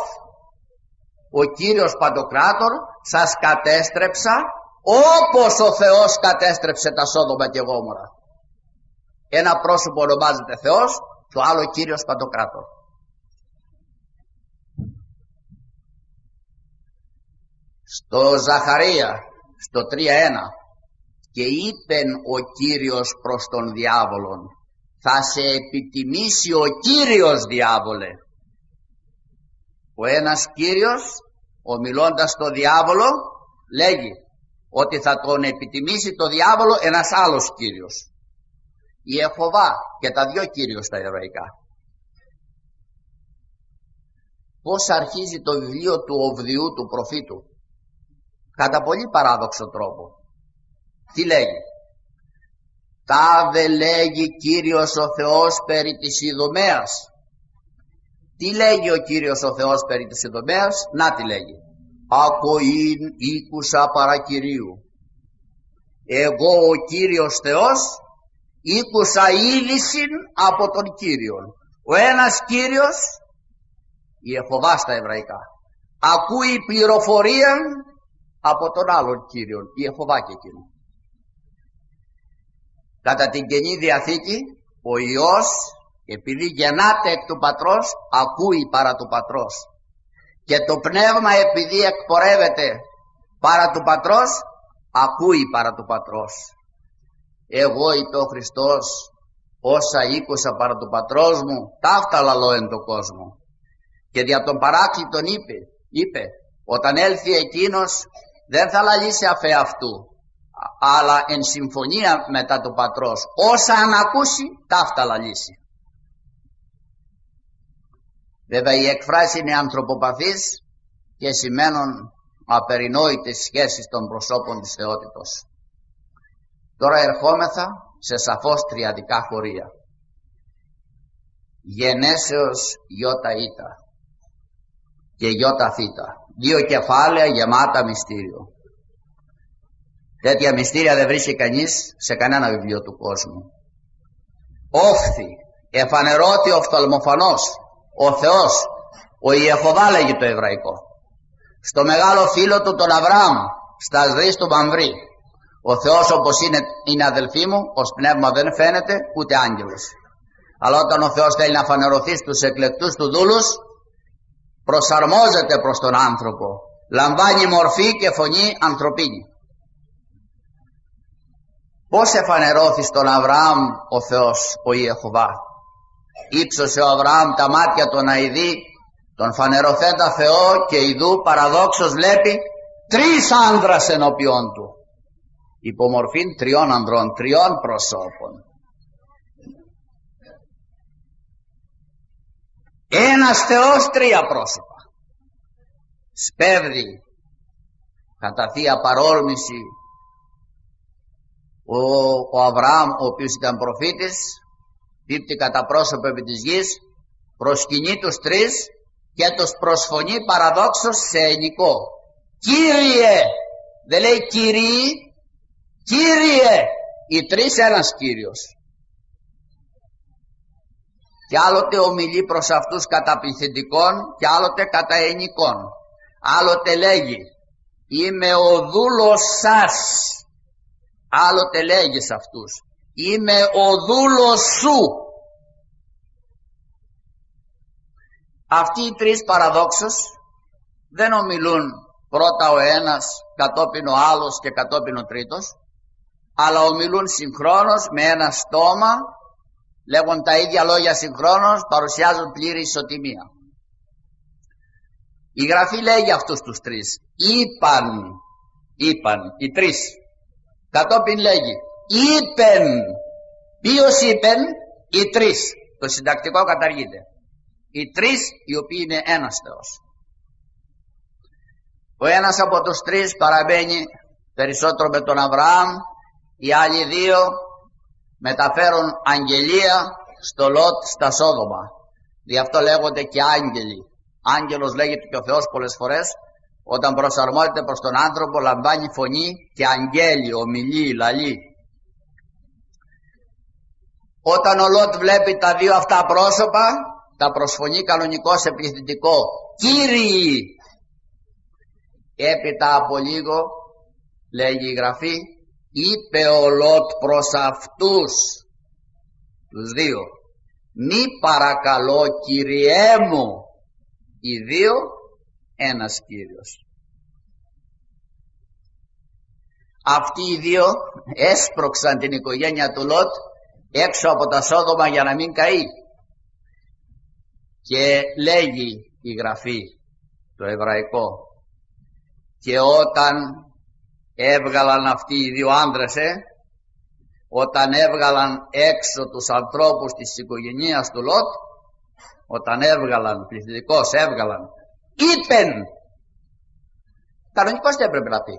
ο Κύριος Παντοκράτορ, σας κατέστρεψα όπως ο Θεός κατέστρεψε τα Σόδομα και Γόμορα. Ένα πρόσωπο ονομάζεται Θεός, το άλλο Κύριος Παντοκράτορ. Στο Ζαχαρία, στο 3:1: και είπεν ο Κύριος προς τον διάβολον, θα σε επιτιμήσει ο Κύριος, διάβολε. Ο ένας Κύριος, ομιλώντας στο διάβολο, λέγει ότι θα τον επιτιμήσει το διάβολο ένας άλλος Κύριος. Η Ιεχωβά, και τα δυο Κύριος στα εβραϊκά. Πώς αρχίζει το βιβλίο του Οβδιού του προφήτου? Κατά πολύ παράδοξο τρόπο. Τι λέγει? Τάδε λέγει Κύριος ο Θεός περί της Ιδωμαίας. Τι λέγει ο Κύριος ο Θεός περί της Ιδωμαίας? Να τι λέγει: ακοήν ήκουσα παρακυρίου. Εγώ ο Κύριος Θεός ήκουσα ήλυσιν από τον Κύριον. Ο ένας Κύριος, η Ιεχωβά στα εβραϊκά, ακούει πληροφορία από τον άλλον Κύριον, η Ιεχωβά και εκείνο. Κατά την Καινή Διαθήκη, ο Υιός, επειδή γεννάται εκ του Πατρός, ακούει παρά του Πατρός, και το Πνεύμα, επειδή εκπορεύεται παρά του Πατρός, ακούει παρά του Πατρός. Εγώ, είπε ο Χριστός, όσα ήκουσα παρά του Πατρός μου, ταύτα λαλώ εν το κόσμο. Και δια τον Παράκλητον είπε, όταν έλθει εκείνος, δεν θα λαλήσει αφ' αυτού, αλλά εν συμφωνία μετά του Πατρός, όσα αν ακούσει, ταύτα λαλήσει. Βέβαια οι εκφράσεις είναι ανθρωποπαθείς και σημαίνουν απερινόητες σχέσεις των προσώπων της θεότητος. Τώρα ερχόμεθα σε σαφώς τριαδικά χωρία. Γενέσεως Ιώτα Ήτα και Ιώτα Θήτα. Δύο κεφάλαια γεμάτα μυστήριο. Τέτοια μυστήρια δεν βρίσκει κανείς σε κανένα βιβλίο του κόσμου. Όφθη, εφανερώθη οφθαλμοφανώς ο Θεός, ο Ιεχωβά λέγει το εβραϊκό, στο μεγάλο φίλο του τον Αβραάμ, στα δρύς του Μαμβρή. Ο Θεός, όπως είναι αδελφοί μου, ως πνεύμα δεν φαίνεται ούτε άγγελος. Αλλά όταν ο Θεός θέλει να φανερωθεί στους εκλεκτούς του δούλους, προσαρμόζεται προς τον άνθρωπο, λαμβάνει μορφή και φωνή ανθρωπίνη. Πώς εφανερώθη στον Αβραάμ ο Θεός, ο Ιεχωβά? Ήψωσε ο Αβραάμ τα μάτια του να ειδεί τον φανερωθέντα Θεό, και ειδού παραδόξως βλέπει τρεις άνδρας ενώπιον του, υπομορφήν τριών ανδρών, τριών προσώπων. Ένας Θεός, τρία πρόσωπα. Σπέβδει κατά θεία παρόρμηση ο Αβραάμ, ο οποίος ήταν προφήτης, πίπτει κατά πρόσωπο επί της γης, προσκυνεί τους τρεις και τους προσφωνεί παραδόξως σε ενικό. Κύριε, δεν λέει Κύριοι, Κύριε, οι τρεις ένας Κύριος. Και άλλοτε ομιλεί προς αυτούς κατά πληθυντικών και άλλοτε κατά ενικών. Άλλοτε λέγει είμαι ο δούλος σας. Άλλοτε λέγει σε αυτούς είμαι ο δούλος σου. Αυτοί οι τρεις παραδόξως δεν ομιλούν πρώτα ο ένας, κατόπιν ο άλλος και κατόπιν ο τρίτος, αλλά ομιλούν συγχρόνως με ένα στόμα, λέγουν τα ίδια λόγια συγχρόνως, παρουσιάζουν πλήρη ισοτιμία. Η Γραφή λέγει αυτούς τους τρεις είπαν οι τρεις, κατόπιν λέγει είπεν. Ποιος είπεν? Οι τρεις. Το συντακτικό καταργείται. Οι τρεις οι οποίοι είναι ένας Θεός. Ο ένας από τους τρεις παραμένει περισσότερο με τον Αβραάμ, οι άλλοι δύο μεταφέρουν αγγελία στο Λότ στα Σόδομα. Γι' αυτό λέγονται και άγγελοι. Άγγελος λέγεται και ο Θεός πολλές φορές. Όταν προσαρμόζεται προς τον άνθρωπο λαμβάνει φωνή και αγγέλει, ομιλεί, λαλεί. Όταν ο Λότ βλέπει τα δύο αυτά πρόσωπα, τα προσφωνεί κανονικό σε πληθυντικό Κύριοι. Έπειτα από λίγο, λέγει η Γραφή, είπε ο Λότ προς αυτούς τους δύο, μη παρακαλώ Κυριέ μου, οι δύο ένας Κύριος. Αυτοί οι δύο έσπρωξαν την οικογένεια του Λότ έξω από τα Σόδομα για να μην καεί. Και λέγει η Γραφή, το εβραϊκό, και όταν έβγαλαν αυτοί οι δύο άνδρες, όταν έβγαλαν έξω τους ανθρώπους της οικογένειας του Λότ, όταν έβγαλαν, πληθυντικός έβγαλαν, είπεν. Κανονικώς τι έπρεπε να πει?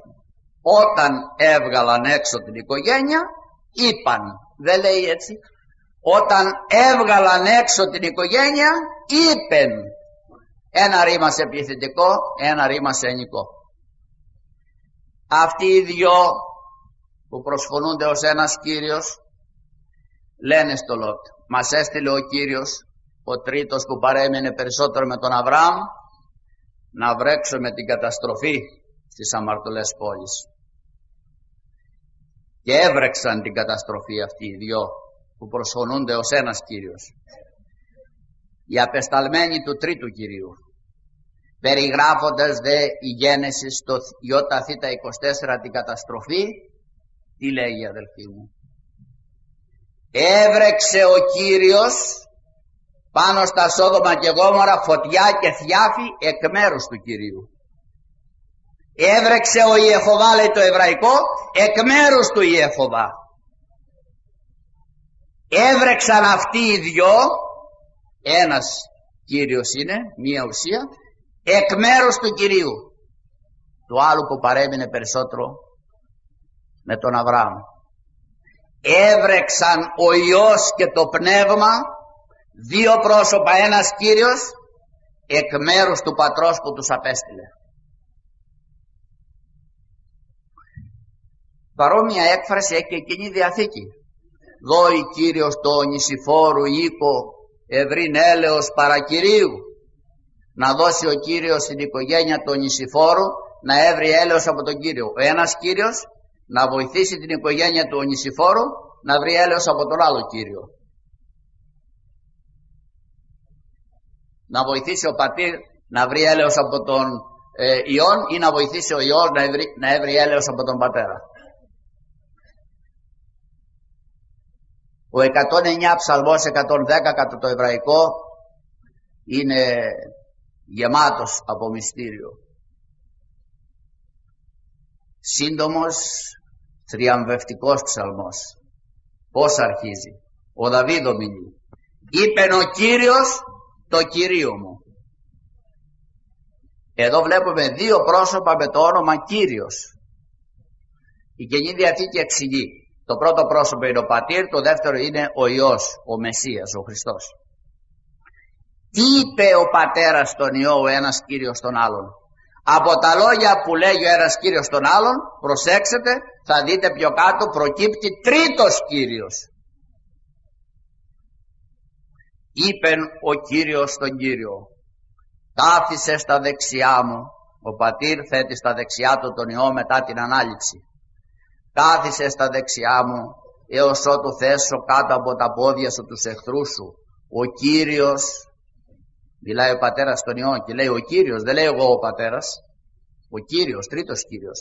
Όταν έβγαλαν έξω την οικογένεια, είπαν. Δεν λέει έτσι. Όταν έβγαλαν έξω την οικογένεια, είπεν. Ένα ρήμα σε πληθυντικό, ένα ρήμα σε ενικό. Αυτοί οι δυο που προσφωνούνται ως ένας Κύριος λένε στο Λότ, μας έστειλε ο Κύριος, ο τρίτος που παρέμεινε περισσότερο με τον Αβραάμ, να βρέξουμε την καταστροφή στις αμαρτωλές πόλεις. Και έβρεξαν την καταστροφή αυτοί οι δυο που προσφωνούνται ως ένας Κύριος. Οι απεσταλμένοι του τρίτου Κυρίου, περιγράφοντας δε η Γένεση στο ΙΘ24 την καταστροφή, τι λέγει αδελφοί μου? Έβρεξε ο Κύριος πάνω στα Σόδομα και Γόμορα φωτιά και θιάφη εκ μέρους του Κυρίου. Έβρεξε ο Ιεχωβά, λέει το εβραϊκό, εκ μέρους του Ιεχωβά. Έβρεξαν αυτοί οι δυο, ένας Κύριος είναι, μία ουσία, εκ μέρους του Κυρίου, του άλλου που παρέμεινε περισσότερο με τον Αβραάμ. Έβρεξαν ο Υιός και το Πνεύμα, δύο πρόσωπα, ένας Κύριος, εκ μέρους του Πατρός που τους απέστειλε. Παρόμοια έκφραση έχει και εκείνη η Διαθήκη. Δώει Κύριος το Ονησιφόρου οίκο ευρύν έλεος παρακυρίου. Να δώσει ο Κύριος στην οικογένεια του Ονησιφόρου να έβρει έλεος από τον Κύριο. Ο ένας Κύριος να βοηθήσει την οικογένεια του Ονησιφόρου να βρει έλεος από τον άλλο Κύριο. Να βοηθήσει ο πατήρ να βρει έλεος από τον Υιόν ή να βοηθήσει ο Υιός να έβρει έλεος από τον πατέρα. Ο 109 ψαλμός 110 κατά το εβραϊκό είναι γεμάτος από μυστήριο. Σύντομος, θριαμβευτικός ψαλμός. Πώς αρχίζει? Ο Δαβίδ ομιλεί. Είπεν ο Κύριος το Κυρίο μου. Εδώ βλέπουμε δύο πρόσωπα με το όνομα Κύριος. Η Καινή Διαθήκη εξηγεί. Το πρώτο πρόσωπο είναι ο Πατήρ, το δεύτερο είναι ο Υιός, ο Μεσσίας, ο Χριστός. Τι είπε ο Πατέρας στον Υιό, ο ένας Κύριος τον άλλον? Από τα λόγια που λέγει ο ένας Κύριος τον άλλον, προσέξτε, θα δείτε πιο κάτω, προκύπτει τρίτος Κύριος. Είπεν ο Κύριος στον Κύριο, κάθισε στα δεξιά μου, Ο πατήρ θέτει στα δεξιά του τον Υιό μετά την Ανάληψη. Κάθισε στα δεξιά μου έως ότου θέσω κάτω από τα πόδια σου τους εχθρούς σου. Ο Κύριος, μιλάει ο πατέρας στον Υιό και λέει ο Κύριος, δεν λέει εγώ ο πατέρας, ο Κύριος, τρίτος Κύριος,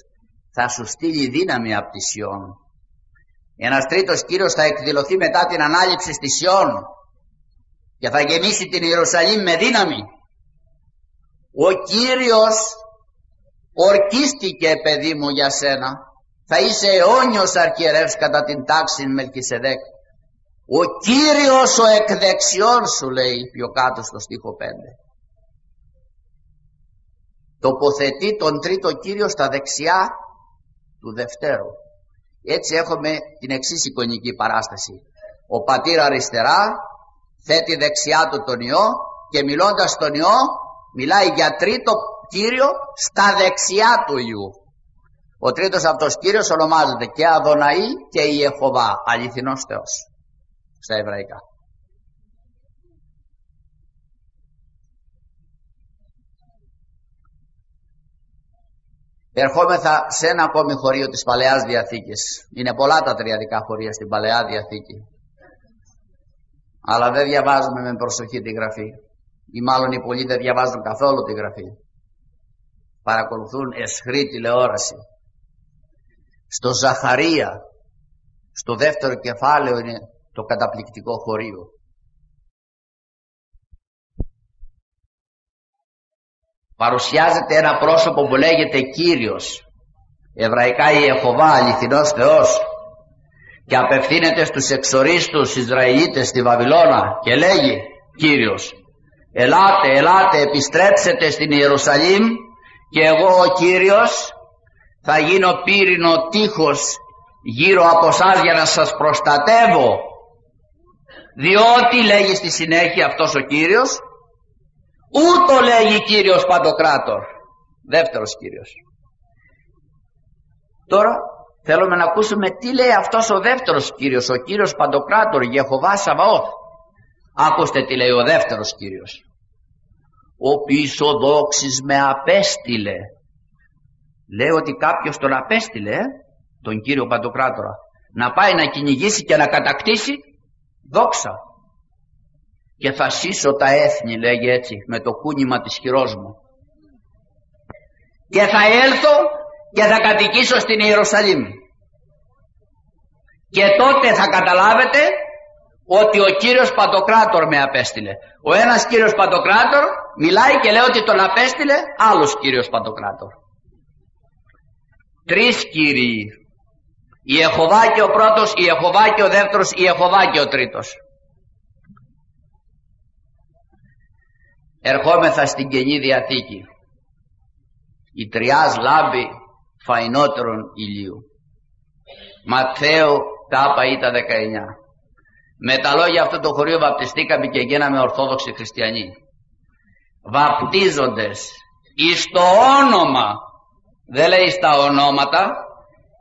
θα σου στείλει δύναμη από τη Σιών. Ένας τρίτος Κύριος θα εκδηλωθεί μετά την Ανάληψη στη Σιών και θα γεμίσει την Ιερουσαλήμ με δύναμη. Ο Κύριος ορκίστηκε, παιδί μου, για σένα. Θα είσαι αιώνιος αρχιερεύς κατά την τάξη Μελκισεδέκ. Ο Κύριος ο εκ δεξιών σου, λέει πιο κάτω στο στίχο 5. Τοποθετεί τον τρίτο Κύριο στα δεξιά του δευτέρου. Έτσι έχουμε την εξής εικονική παράσταση. Ο πατήρ αριστερά θέτει δεξιά του τον Υιό και μιλώντας στον Υιό μιλάει για τρίτο Κύριο στα δεξιά του Υιού. Ο τρίτος αυτός Κύριος ονομάζεται και Αδωναή και Ιεχωβά, αληθινός Θεός στα εβραϊκά. Ερχόμεθα σε ένα ακόμη χωρίο της Παλαιάς Διαθήκης. Είναι πολλά τα τριαδικά χωρία στην Παλαιά Διαθήκη, αλλά δεν διαβάζουμε με προσοχή τη Γραφή, ή μάλλον οι πολλοί δεν διαβάζουν καθόλου τη Γραφή. Παρακολουθούν αισχρή τηλεόραση. Στο Ζαχαρία, στο δεύτερο κεφάλαιο, είναι το καταπληκτικό χωρίο. Παρουσιάζεται ένα πρόσωπο που λέγεται Κύριος, εβραϊκά Ιεχωβά, αληθινός Θεός, και απευθύνεται στους εξορίστους Ισραηλίτες στη Βαβυλώνα και λέγει Κύριος, ελάτε, ελάτε, επιστρέψετε στην Ιερουσαλήμ και εγώ ο Κύριος θα γίνω πύρινο τείχος γύρω από σας για να σας προστατεύω, διότι, λέγει στη συνέχεια αυτός ο Κύριος, ούτω λέγει Κύριος Παντοκράτορ, δεύτερος Κύριος. Τώρα θέλουμε να ακούσουμε τι λέει αυτός ο δεύτερος Κύριος, ο Κύριος Παντοκράτορ, Ιεχωβά Σαβαώθ. Άκουστε τι λέει ο δεύτερος Κύριος. Ο πίσω δόξης με απέστειλε. Λέει ότι κάποιος τον απέστειλε, τον Κύριο Παντοκράτορα, να πάει να κυνηγήσει και να κατακτήσει δόξα. Και θα σύσω τα έθνη, λέγει έτσι, με το κούνημα της χειρός μου. Και θα έλθω και θα κατοικήσω στην Ιερουσαλήμ. Και τότε θα καταλάβετε ότι ο Κύριος Παντοκράτορ με απέστειλε. Ο ένας Κύριος Παντοκράτορ μιλάει και λέει ότι τον απέστειλε άλλος Κύριος Παντοκράτορ. Τρεις Κύριοι. Η Ιεχωβά και ο πρώτος, η Ιεχωβά και ο δεύτερος, η Ιεχωβά και ο τρίτος. Ερχόμεθα στην Καινή Διαθήκη. Η τριάς λάμπη φαϊνότερον ηλίου. Ματθαίου τάπα ή τα 19. Με τα λόγια αυτού του χωρίου βαπτιστήκαμε και γίναμε ορθόδοξοι χριστιανοί. Βαπτίζοντες εις το όνομα, δεν λέει στα ονόματα,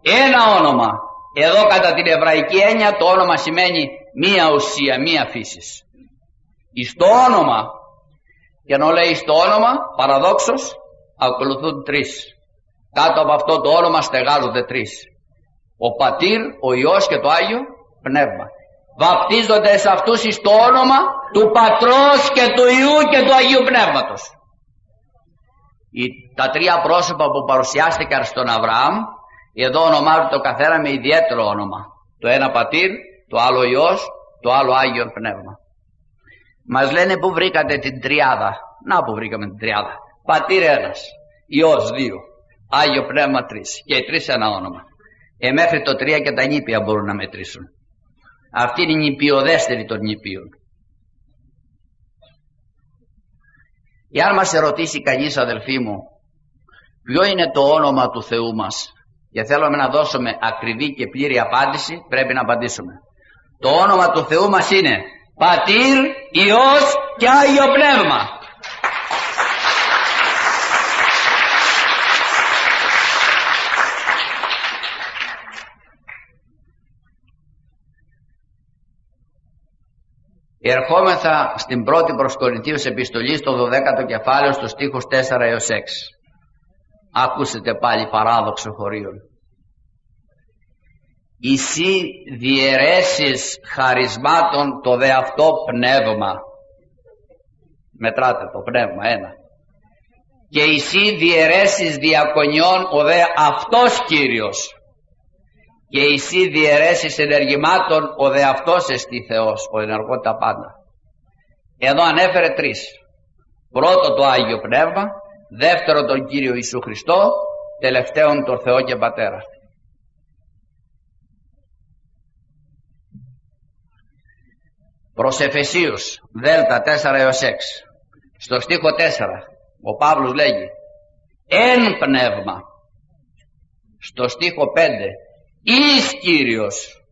ένα όνομα. Εδώ κατά την εβραϊκή έννοια το όνομα σημαίνει μία ουσία, μία φύσης. Εις το όνομα, και ενώ λέει στο όνομα, παραδόξως ακολουθούν τρεις. Κάτω από αυτό το όνομα στεγάζονται τρεις. Ο Πατήρ, ο Υιός και το Άγιο Πνεύμα. Βαπτίζονται σε αυτούς εις το όνομα του Πατρός και του Υιού και του Αγίου Πνεύματος. Τα τρία πρόσωπα που παρουσιάστηκαν στον Αβραάμ, εδώ ονομάζουν το καθένα με ιδιαίτερο όνομα. Το ένα Πατήρ, το άλλο Υιός, το άλλο Άγιο Πνεύμα. Μας λένε που βρήκατε την τριάδα. Να που βρήκαμε την τριάδα. Πατήρ ένας, Υιός δύο, Άγιο Πνεύμα τρεις, και οι τρεις ένα όνομα. Μέχρι το τρία και τα νήπια μπορούν να μετρήσουν. Αυτή είναι η νηπιοδέστερη των νηπίων. Εάν μας ερωτήσει κανείς, αδελφοί μου, ποιο είναι το όνομα του Θεού μας, και θέλουμε να δώσουμε ακριβή και πλήρη απάντηση, πρέπει να απαντήσουμε. Το όνομα του Θεού μας είναι Πατήρ, Υιός και Άγιο Πνεύμα. Ερχόμεθα στην πρώτη προς Κορινθίους επιστολή στο 12ο κεφάλαιο στους στίχους 4 έως 6. Ακούσετε πάλι παράδοξο χωρίων. Εσύ διαιρέσεις χαρισμάτων το δε αυτό πνεύμα. Μετράτε το πνεύμα, ένα. Και εσύ διαιρέσεις διακονιών ο δε αυτός Κύριος. Και εσύ διαιρέσεις ενεργημάτων ο δε αυτός εστι Θεός, ο ενεργό τα πάντα. Εδώ ανέφερε τρεις. Πρώτο το Άγιο Πνεύμα, δεύτερο τον Κύριο Ιησού Χριστό, τελευταίον τον Θεό και Πατέρα. Προς Εφεσίους Δέλτα 4 έως 6, στο στίχο 4 ο Παύλος λέγει εν πνεύμα. Στο στίχο 5 εις Κύριος.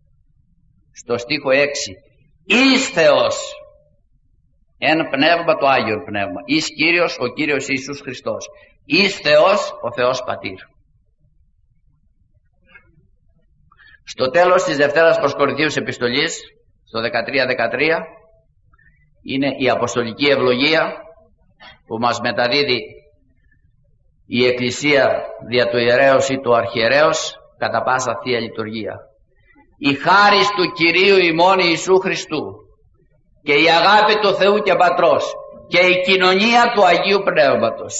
Στο στίχο 6 εις Θεός. Εν πνεύμα το Άγιο Πνεύμα. Εις Κύριος, ο Κύριος Ιησούς Χριστός. Εις Θεός, ο Θεός Πατήρ. Στο τέλος της Δευτέρας προς Κορινθίους επιστολής, στο 13-13, είναι η Αποστολική Ευλογία που μας μεταδίδει η Εκκλησία δια του ιερέως ή του αρχιερέως κατά πάσα Θεία Λειτουργία. Η χάρις του Κυρίου ημών Ιησού Χριστού και η αγάπη του Θεού και Πατρός και η κοινωνία του Αγίου Πνεύματος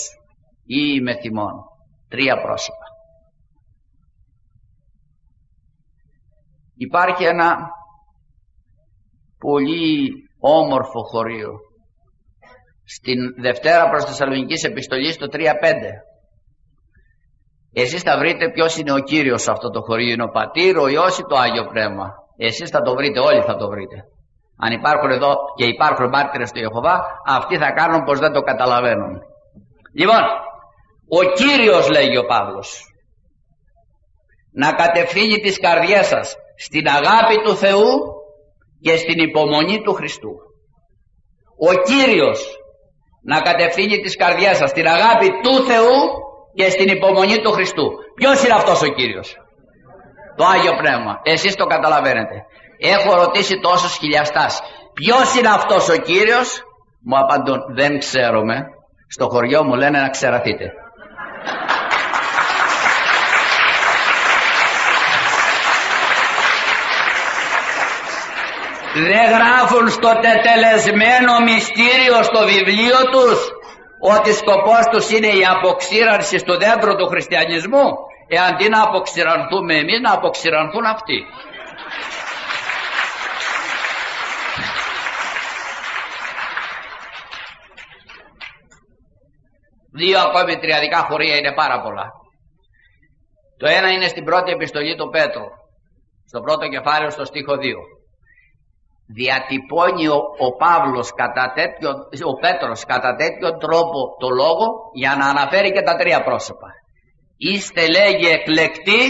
ή με θυμών. Τρία πρόσωπα. Υπάρχει ένα πολύ όμορφο χωρίο στην Δευτέρα προς Θεσσαλονικής επιστολής το 3-5. Εσείς θα βρείτε ποιος είναι ο Κύριος σε αυτό το χωρίο. Είναι ο Πατήρ, ο Υιός ή το Άγιο Πνεύμα. Εσείς θα το βρείτε, όλοι θα το βρείτε. Αν υπάρχουν εδώ και υπάρχουν μάρτυρες του Ιεχωβά, αυτοί θα κάνουν πως δεν το καταλαβαίνουν. Λοιπόν, ο Κύριος, λέγει ο Παύλος, να κατευθύνει τις καρδιές σας στην αγάπη του Θεού και στην υπομονή του Χριστού. Ο Κύριος να κατευθύνει τις καρδιές σας στην αγάπη του Θεού και στην υπομονή του Χριστού. Ποιος είναι αυτός ο Κύριος? Το Άγιο Πνεύμα. Εσείς το καταλαβαίνετε. Έχω ρωτήσει τόσους χιλιαστάς, ποιος είναι αυτός ο Κύριος? Μου απαντούν, δεν ξέρουμε. Στο χωριό μου λένε να ξεραθείτε. Δεν γράφουν στο τετελεσμένο μυστήριο στο βιβλίο τους ότι σκοπός τους είναι η αποξήρανση στο δέντρο του χριστιανισμού? Αντί να αποξηρανθούμε εμείς, να αποξηρανθούν αυτοί. Δύο ακόμη τριαδικά χωρία είναι πάρα πολλά. Το ένα είναι στην πρώτη επιστολή του Πέτρου, στο πρώτο κεφάλαιο, στο στίχο 2. Διατυπώνει ο Παύλος ο Πέτρος κατά τέτοιο τρόπο το λόγο για να αναφέρει και τα τρία πρόσωπα. Είστε, λέγει, εκλεκτοί,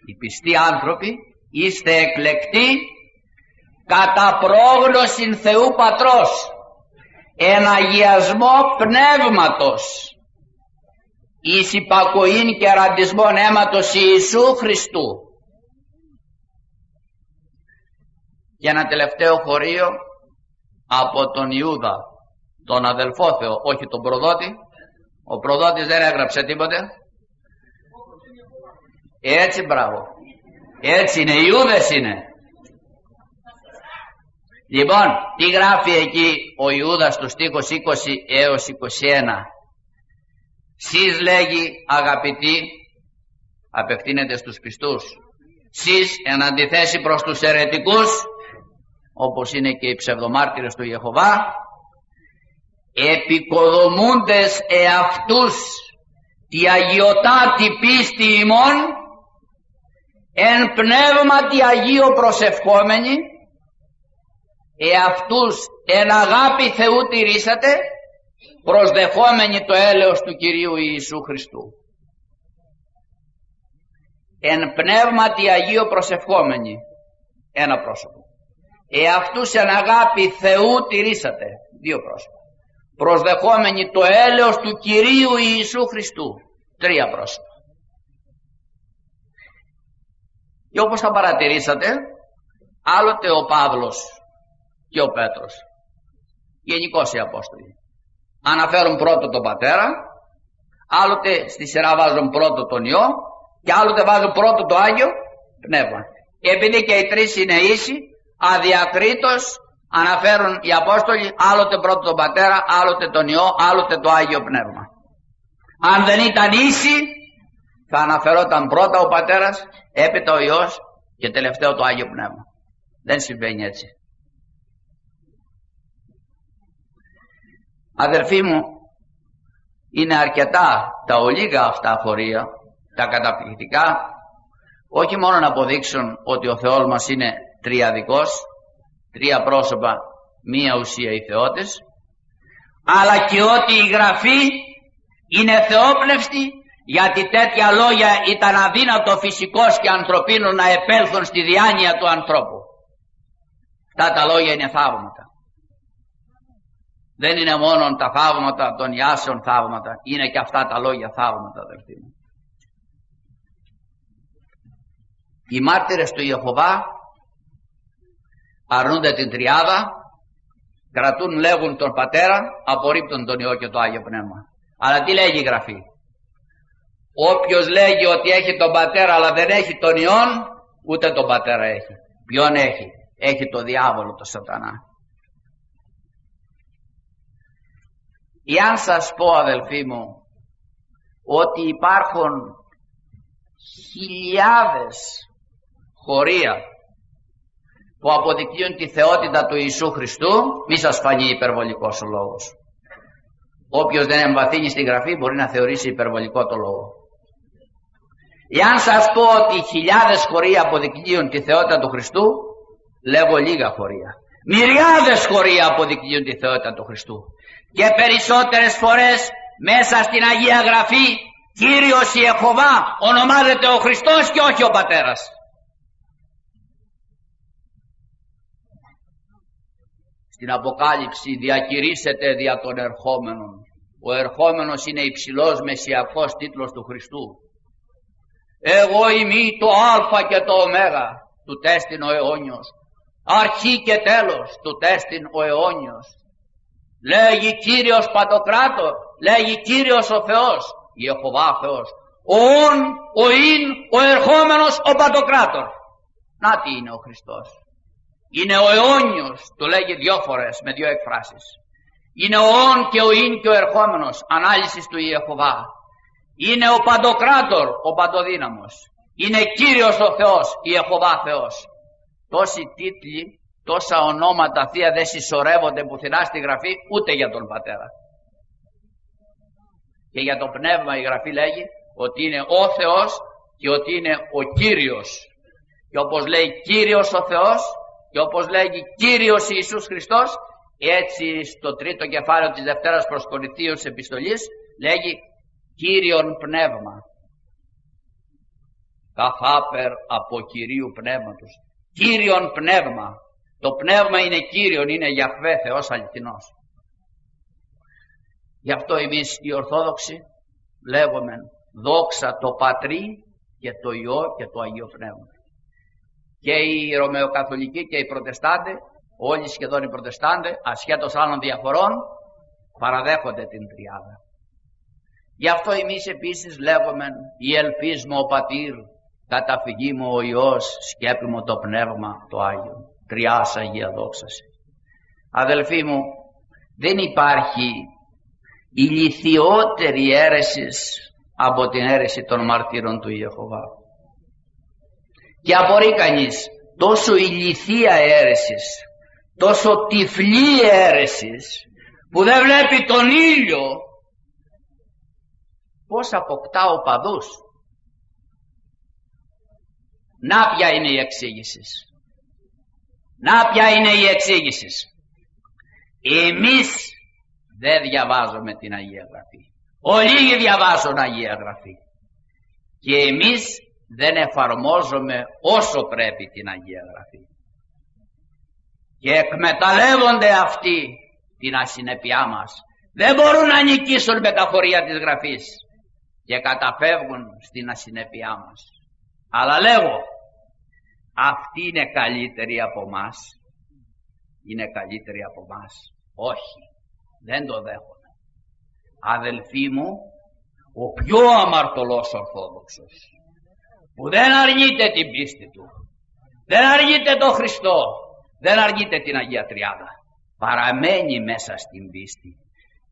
οι πιστοί άνθρωποι, είστε εκλεκτοί κατά πρόγνωσιν Θεού Πατρός, εν αγιασμό πνεύματος, εις υπακοήν και ραντισμόν αίματος Ιησού Χριστού. Και ένα τελευταίο χωρίο από τον Ιούδα, τον αδελφό Θεό, όχι τον προδότη. Ο προδότης δεν έγραψε τίποτε. Έτσι, μπράβο. Έτσι είναι, Ιούδες είναι. Λοιπόν, τι γράφει εκεί ο Ιούδας στους στίχους 20 έως 21? Σεις, λέγει, αγαπητοί, απευθύνεται στους πιστούς, σεις εν αντιθέσει προς τους αιρετικούς, όπως είναι και οι ψευδομάρτυρες του Ιεχωβά, επικοδομούντες εαυτούς τη αγιωτάτη πίστη ημών, εν πνεύματι Αγίο προσευχόμενοι, εαυτούς εν αγάπη Θεού τηρήσατε, προσδεχόμενοι το έλεος του Κυρίου Ιησού Χριστού. Εν πνεύματι Αγίο προσευχόμενοι, ένα πρόσωπο. Εαυτούς εν αγάπη Θεού τηρήσατε, δύο πρόσωπα. Προσδεχόμενοι το έλεος του Κυρίου Ιησού Χριστού, τρία πρόσωπα. Και όπως θα παρατηρήσατε, άλλοτε ο Παύλος και ο Πέτρος, γενικώς οι Απόστολοι, αναφέρουν πρώτο τον Πατέρα, Άλλοτε στη σειρά βάζουν πρώτο τον Υιό και άλλοτε βάζουν πρώτο το Άγιο Πνεύμα. Επειδή και οι τρεις είναι ίσοι, αδιακρίτως αναφέρουν οι Απόστολοι άλλοτε πρώτο τον Πατέρα, άλλοτε τον Υιό, άλλοτε το Άγιο Πνεύμα. Αν δεν ήταν ίσοι, θα αναφερόταν πρώτα ο Πατέρας, έπειτα ο Υιός και τελευταίο το Άγιο Πνεύμα. Δεν συμβαίνει έτσι. Αδερφοί μου, είναι αρκετά τα ολίγα αυτά χωρία, τα καταπληκτικά, όχι μόνο να αποδείξουν ότι ο Θεός μας είναι τριαδικός, τρία πρόσωπα, μία ουσία οι θεότες, αλλά και ότι η Γραφή είναι θεόπνευστη, γιατί τέτοια λόγια ήταν αδύνατο φυσικός και ανθρωπίνου να επέλθουν στη διάνοια του ανθρώπου. Αυτά τα λόγια είναι θαύματα. Δεν είναι μόνο τα θαύματα των Ιάσεων θαύματα, είναι και αυτά τα λόγια θαύματα, αδελφοί μου. Οι μάρτυρες του Ιεχωβά αρνούνται την τριάδα, κρατούν, λέγουν τον Πατέρα, απορρίπτουν τον Υιό και το Άγιο Πνεύμα. Αλλά τι λέγει η Γραφή? Όποιος λέγει ότι έχει τον Πατέρα αλλά δεν έχει τον Υιόν, ούτε τον Πατέρα έχει. Ποιον έχει? Έχει το διάβολο, το σατανά. Εάν σας πω, αδελφοί μου, ότι υπάρχουν χιλιάδες χωρία που αποδεικνύουν τη θεότητα του Ιησού Χριστού, μη σας φανεί υπερβολικός ο λόγος. Όποιος δεν εμβαθύνει στη Γραφή μπορεί να θεωρήσει υπερβολικό το λόγο. Εάν σας πω ότι χιλιάδες χωρία αποδεικνύουν τη θεότητα του Χριστού, λέγω λίγα χωρία. Μυριάδες χωρία αποδεικνύουν τη θεότητα του Χριστού. Και περισσότερες φορές μέσα στην Αγία Γραφή Κύριος Ιεχωβά ονομάζεται ο Χριστός και όχι ο Πατέρας. Στην Αποκάλυψη διακηρύσσεται δια των ερχόμενων. Ο ερχόμενος είναι υψηλός μεσσιακός τίτλος του Χριστού. Εγώ είμαι το Α και το Ω, του τέστην ο αιώνιος. Αρχή και τέλος, του τέστην ο αιώνιος. Λέγει Κύριος Παντοκράτορ, λέγει Κύριος ο Θεός, Ιεχωβά Θεός. Ο Ων, ο Ιν, ο ερχόμενος, ο Παντοκράτορ. Να τι είναι ο Χριστός? Είναι ο αιώνιος, το λέγει δυο φορές με δύο εκφράσεις. Είναι ο Ων και ο Ιν και ο ερχόμενος, ανάλυσης του Ιεχωβά. Είναι ο Παντοκράτορ, ο Παντοδύναμος. Είναι Κύριος ο Θεός, Ιεχωβά Θεός. Τόσοι τίτλοι, τόσα ονόματα θεία δεν συσσωρεύονται πουθενά στη Γραφή, ούτε για τον Πατέρα. Και για το Πνεύμα η Γραφή λέγει ότι είναι ο Θεός και ότι είναι ο Κύριος. Και όπως λέει Κύριος ο Θεός και όπως λέγει Κύριος Ιησούς Χριστός, έτσι στο τρίτο κεφάλαιο της Δευτέρας προς Κορινθίους επιστολής λέγει Κύριον Πνεύμα. Καθάπερ από Κυρίου Πνεύματος. Κύριον Πνεύμα. Το Πνεύμα είναι Κύριον, είναι Γιαχβέ, Θεός αληθινός. Γι' αυτό εμείς οι Ορθόδοξοι λέγουμε δόξα το Πατρί και το Υιό και το Αγίο Πνεύμα. Και οι Ρωμαιοκαθολικοί και οι Προτεστάντες, όλοι σχεδόν οι Προτεστάντες, ασχέτως άλλων διαφορών, παραδέχονται την τριάδα. Γι' αυτό εμείς επίσης λέγουμε η ελπίσμο ο Πατήρ, καταφυγή μου ο Υιός, σκέπη μου το Πνεύμα το Άγιο. Τριάς Αγία Δόξαση. Αδελφοί μου, δεν υπάρχει ηλιθιότερη αίρεση από την αίρεση των μαρτύρων του Ιεχωβά. Και απορεί κανείς, τόσο ηλιθία αίρεση, τόσο τυφλή αίρεση, που δεν βλέπει τον ήλιο, πώς αποκτά οπαδούς? Να ποια είναι η εξήγηση. Να ποια είναι η εξήγηση. Εμείς δεν διαβάζουμε την Αγία Γραφή. Ολίγοι διαβάζουν Αγία Γραφή. Και εμείς δεν εφαρμόζουμε όσο πρέπει την Αγία Γραφή. Και εκμεταλλεύονται αυτοί την ασυνέπειά μας. Δεν μπορούν να νικήσουν με τα χωρία της Γραφής. Και καταφεύγουν στην ασυνέπειά μας. Αλλά λέγω, αυτοί είναι καλύτεροι από μας. Είναι καλύτεροι από μας. Όχι, δεν το δέχομαι. Αδελφοί μου, ο πιο αμαρτωλός Ορθόδοξος, που δεν αρνείται την πίστη του, δεν αρνείται τον Χριστό, δεν αρνείται την Αγία Τριάδα, παραμένει μέσα στην πίστη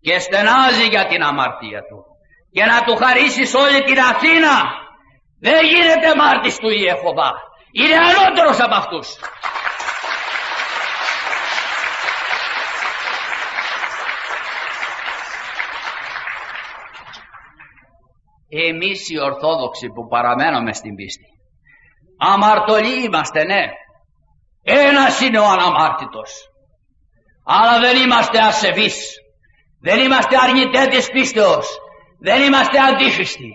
και στενάζει για την αμαρτία του, και να του χαρίσεις όλη την Αθήνα, δεν γίνεται μάρτης του η Ιεχωβά, είναι ανώτερος από αυτούς. Εμείς οι Ορθόδοξοι που παραμένουμε στην πίστη, αμαρτωλοί είμαστε, ναι, ένας είναι ο αναμάρτητος, αλλά δεν είμαστε ασεβείς, δεν είμαστε αρνητές της πίστεως, δεν είμαστε αντίχριστοι.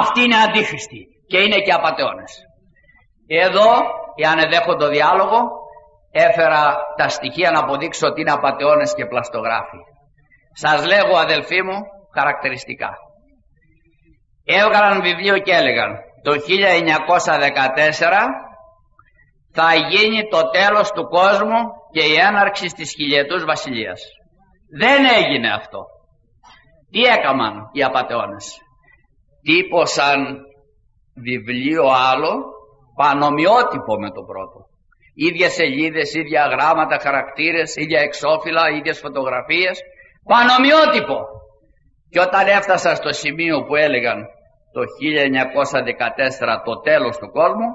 Αυτοί είναι αντίχριστοι και είναι και απατεώνες. Εδώ, εάν εδέχω το διάλογο, έφερα τα στοιχεία να αποδείξω ότι είναι απατεώνες και πλαστογράφοι. Σας λέγω, αδελφοί μου, χαρακτηριστικά. Έβγαλαν βιβλίο και έλεγαν το 1914 θα γίνει το τέλος του κόσμου και η έναρξη της χιλιετούς βασιλείας. Δεν έγινε αυτό. Τι έκαναν οι απατεώνες? Τύπωσαν βιβλίο άλλο, πανομοιότυπο με το πρώτο. Ίδιες σελίδες, ίδια γράμματα, χαρακτήρες, ίδια εξώφυλλα, ίδιες φωτογραφίες, πανομοιότυπο. Και όταν έφτασα στο σημείο που έλεγαν το 1914 το τέλος του κόσμου,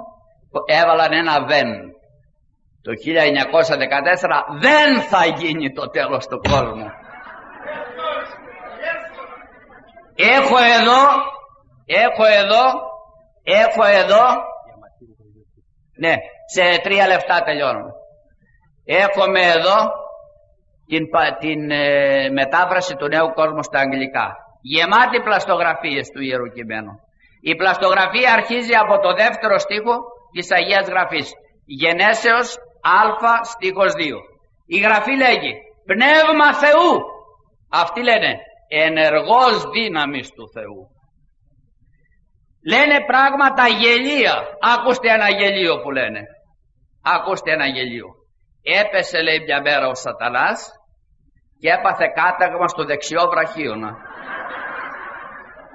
έβαλαν ένα δεν. Το 1914 δεν θα γίνει το τέλος του κόσμου. Έχω εδώ, ναι, σε 3 λεπτά τελειώνω. Έχουμε εδώ την μετάφραση του Νέου Κόσμου στα αγγλικά, γεμάτη πλαστογραφίες του Ιερού Κειμένου. Η πλαστογραφία αρχίζει από το 2ο στίχο της Αγίας Γραφής, Γενέσεως Α στίχος 2. Η Γραφή λέγει Πνεύμα Θεού, αυτοί λένε ενεργός δύναμης του Θεού. Λένε πράγματα γελία. Ακούστε ένα γελίο που λένε. Ακούστε ένα γελίο. Έπεσε, λέει, μια μέρα ο Σατανάς και έπαθε κάταγμα στο δεξιό βραχίωνα.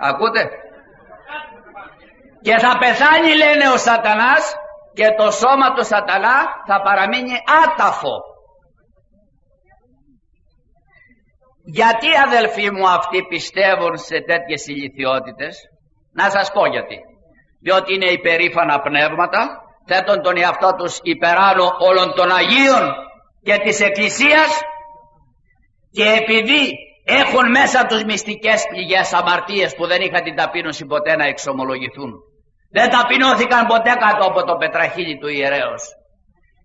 Ακούτε? Και θα πεθάνει, λένε, ο Σατανάς και το σώμα του Σατανά θα παραμείνει άταφο. Γιατί, αδελφοί μου, αυτοί πιστεύουν σε τέτοιες ηλιθιότητες? Να σας πω γιατί. Διότι είναι υπερήφανα πνεύματα, θέτουν τον εαυτό τους υπεράνω όλων των Αγίων και της Εκκλησίας, και επειδή έχουν μέσα τους μυστικές πληγές, αμαρτίες που δεν είχαν την ταπείνωση ποτέ να εξομολογηθούν, δεν ταπεινώθηκαν ποτέ κάτω από το πετραχύλι του ιερέως,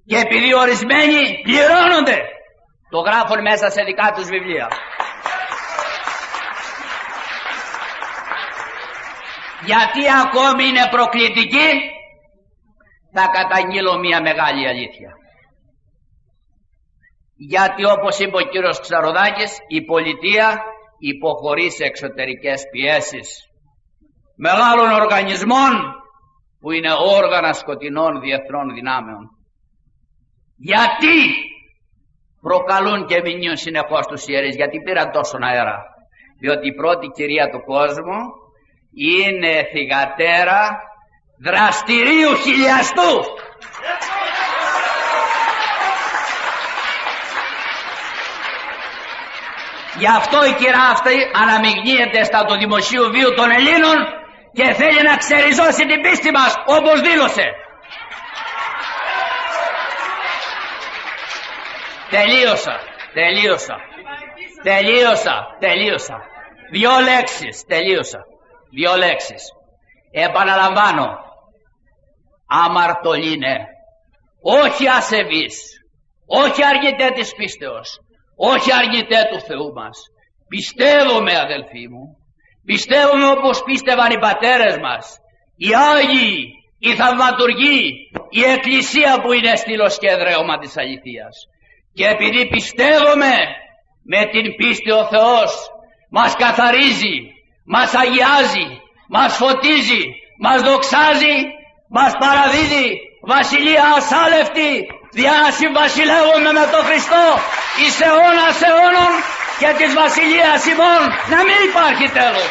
και επειδή ορισμένοι πληρώνονται, το γράφουν μέσα σε δικά τους βιβλία. Γιατί ακόμη είναι προκλητική, θα καταγγείλω μια μεγάλη αλήθεια. Γιατί, όπως είπε ο κύριος Ξαροδάκης, η πολιτεία υποχωρεί σε εξωτερικές πιέσεις μεγάλων οργανισμών που είναι όργανα σκοτεινών διεθνών δυνάμεων. Γιατί προκαλούν και μηνύουν συνεχώς τους ιερείς? Γιατί πήραν τόσον αέρα? Διότι η πρώτη κυρία του κόσμου είναι θυγατέρα δραστηρίου χιλιαστού. Γι' αυτό η κυρά αυτή αναμειγνύεται στα του δημοσίου βίου των Ελλήνων και θέλει να ξεριζώσει την πίστη μας, όπως δήλωσε. Τελείωσα. Δύο λέξεις. Επαναλαμβάνω. Αμαρτωλήνε. Όχι ασεβείς. Όχι αρνητέ της πίστεως. Όχι αρνητέ του Θεού μας. Πιστεύουμε, αδελφοί μου. Πιστεύουμε όπως πίστευαν οι πατέρες μας, οι Άγιοι, οι θαυματουργοί, η Εκκλησία που είναι στήλος και εδραίωμα της αληθείας. Και επειδή πιστεύουμε, με την πίστη ο Θεός μας καθαρίζει, μας αγιάζει, μας φωτίζει, μας δοξάζει, μας παραδίδει βασιλεία ασάλευτη, δια να συμβασιλεύουμε με τον Χριστό εις αιώνας αιώνων και της βασιλείας ημών να μην υπάρχει τέλος.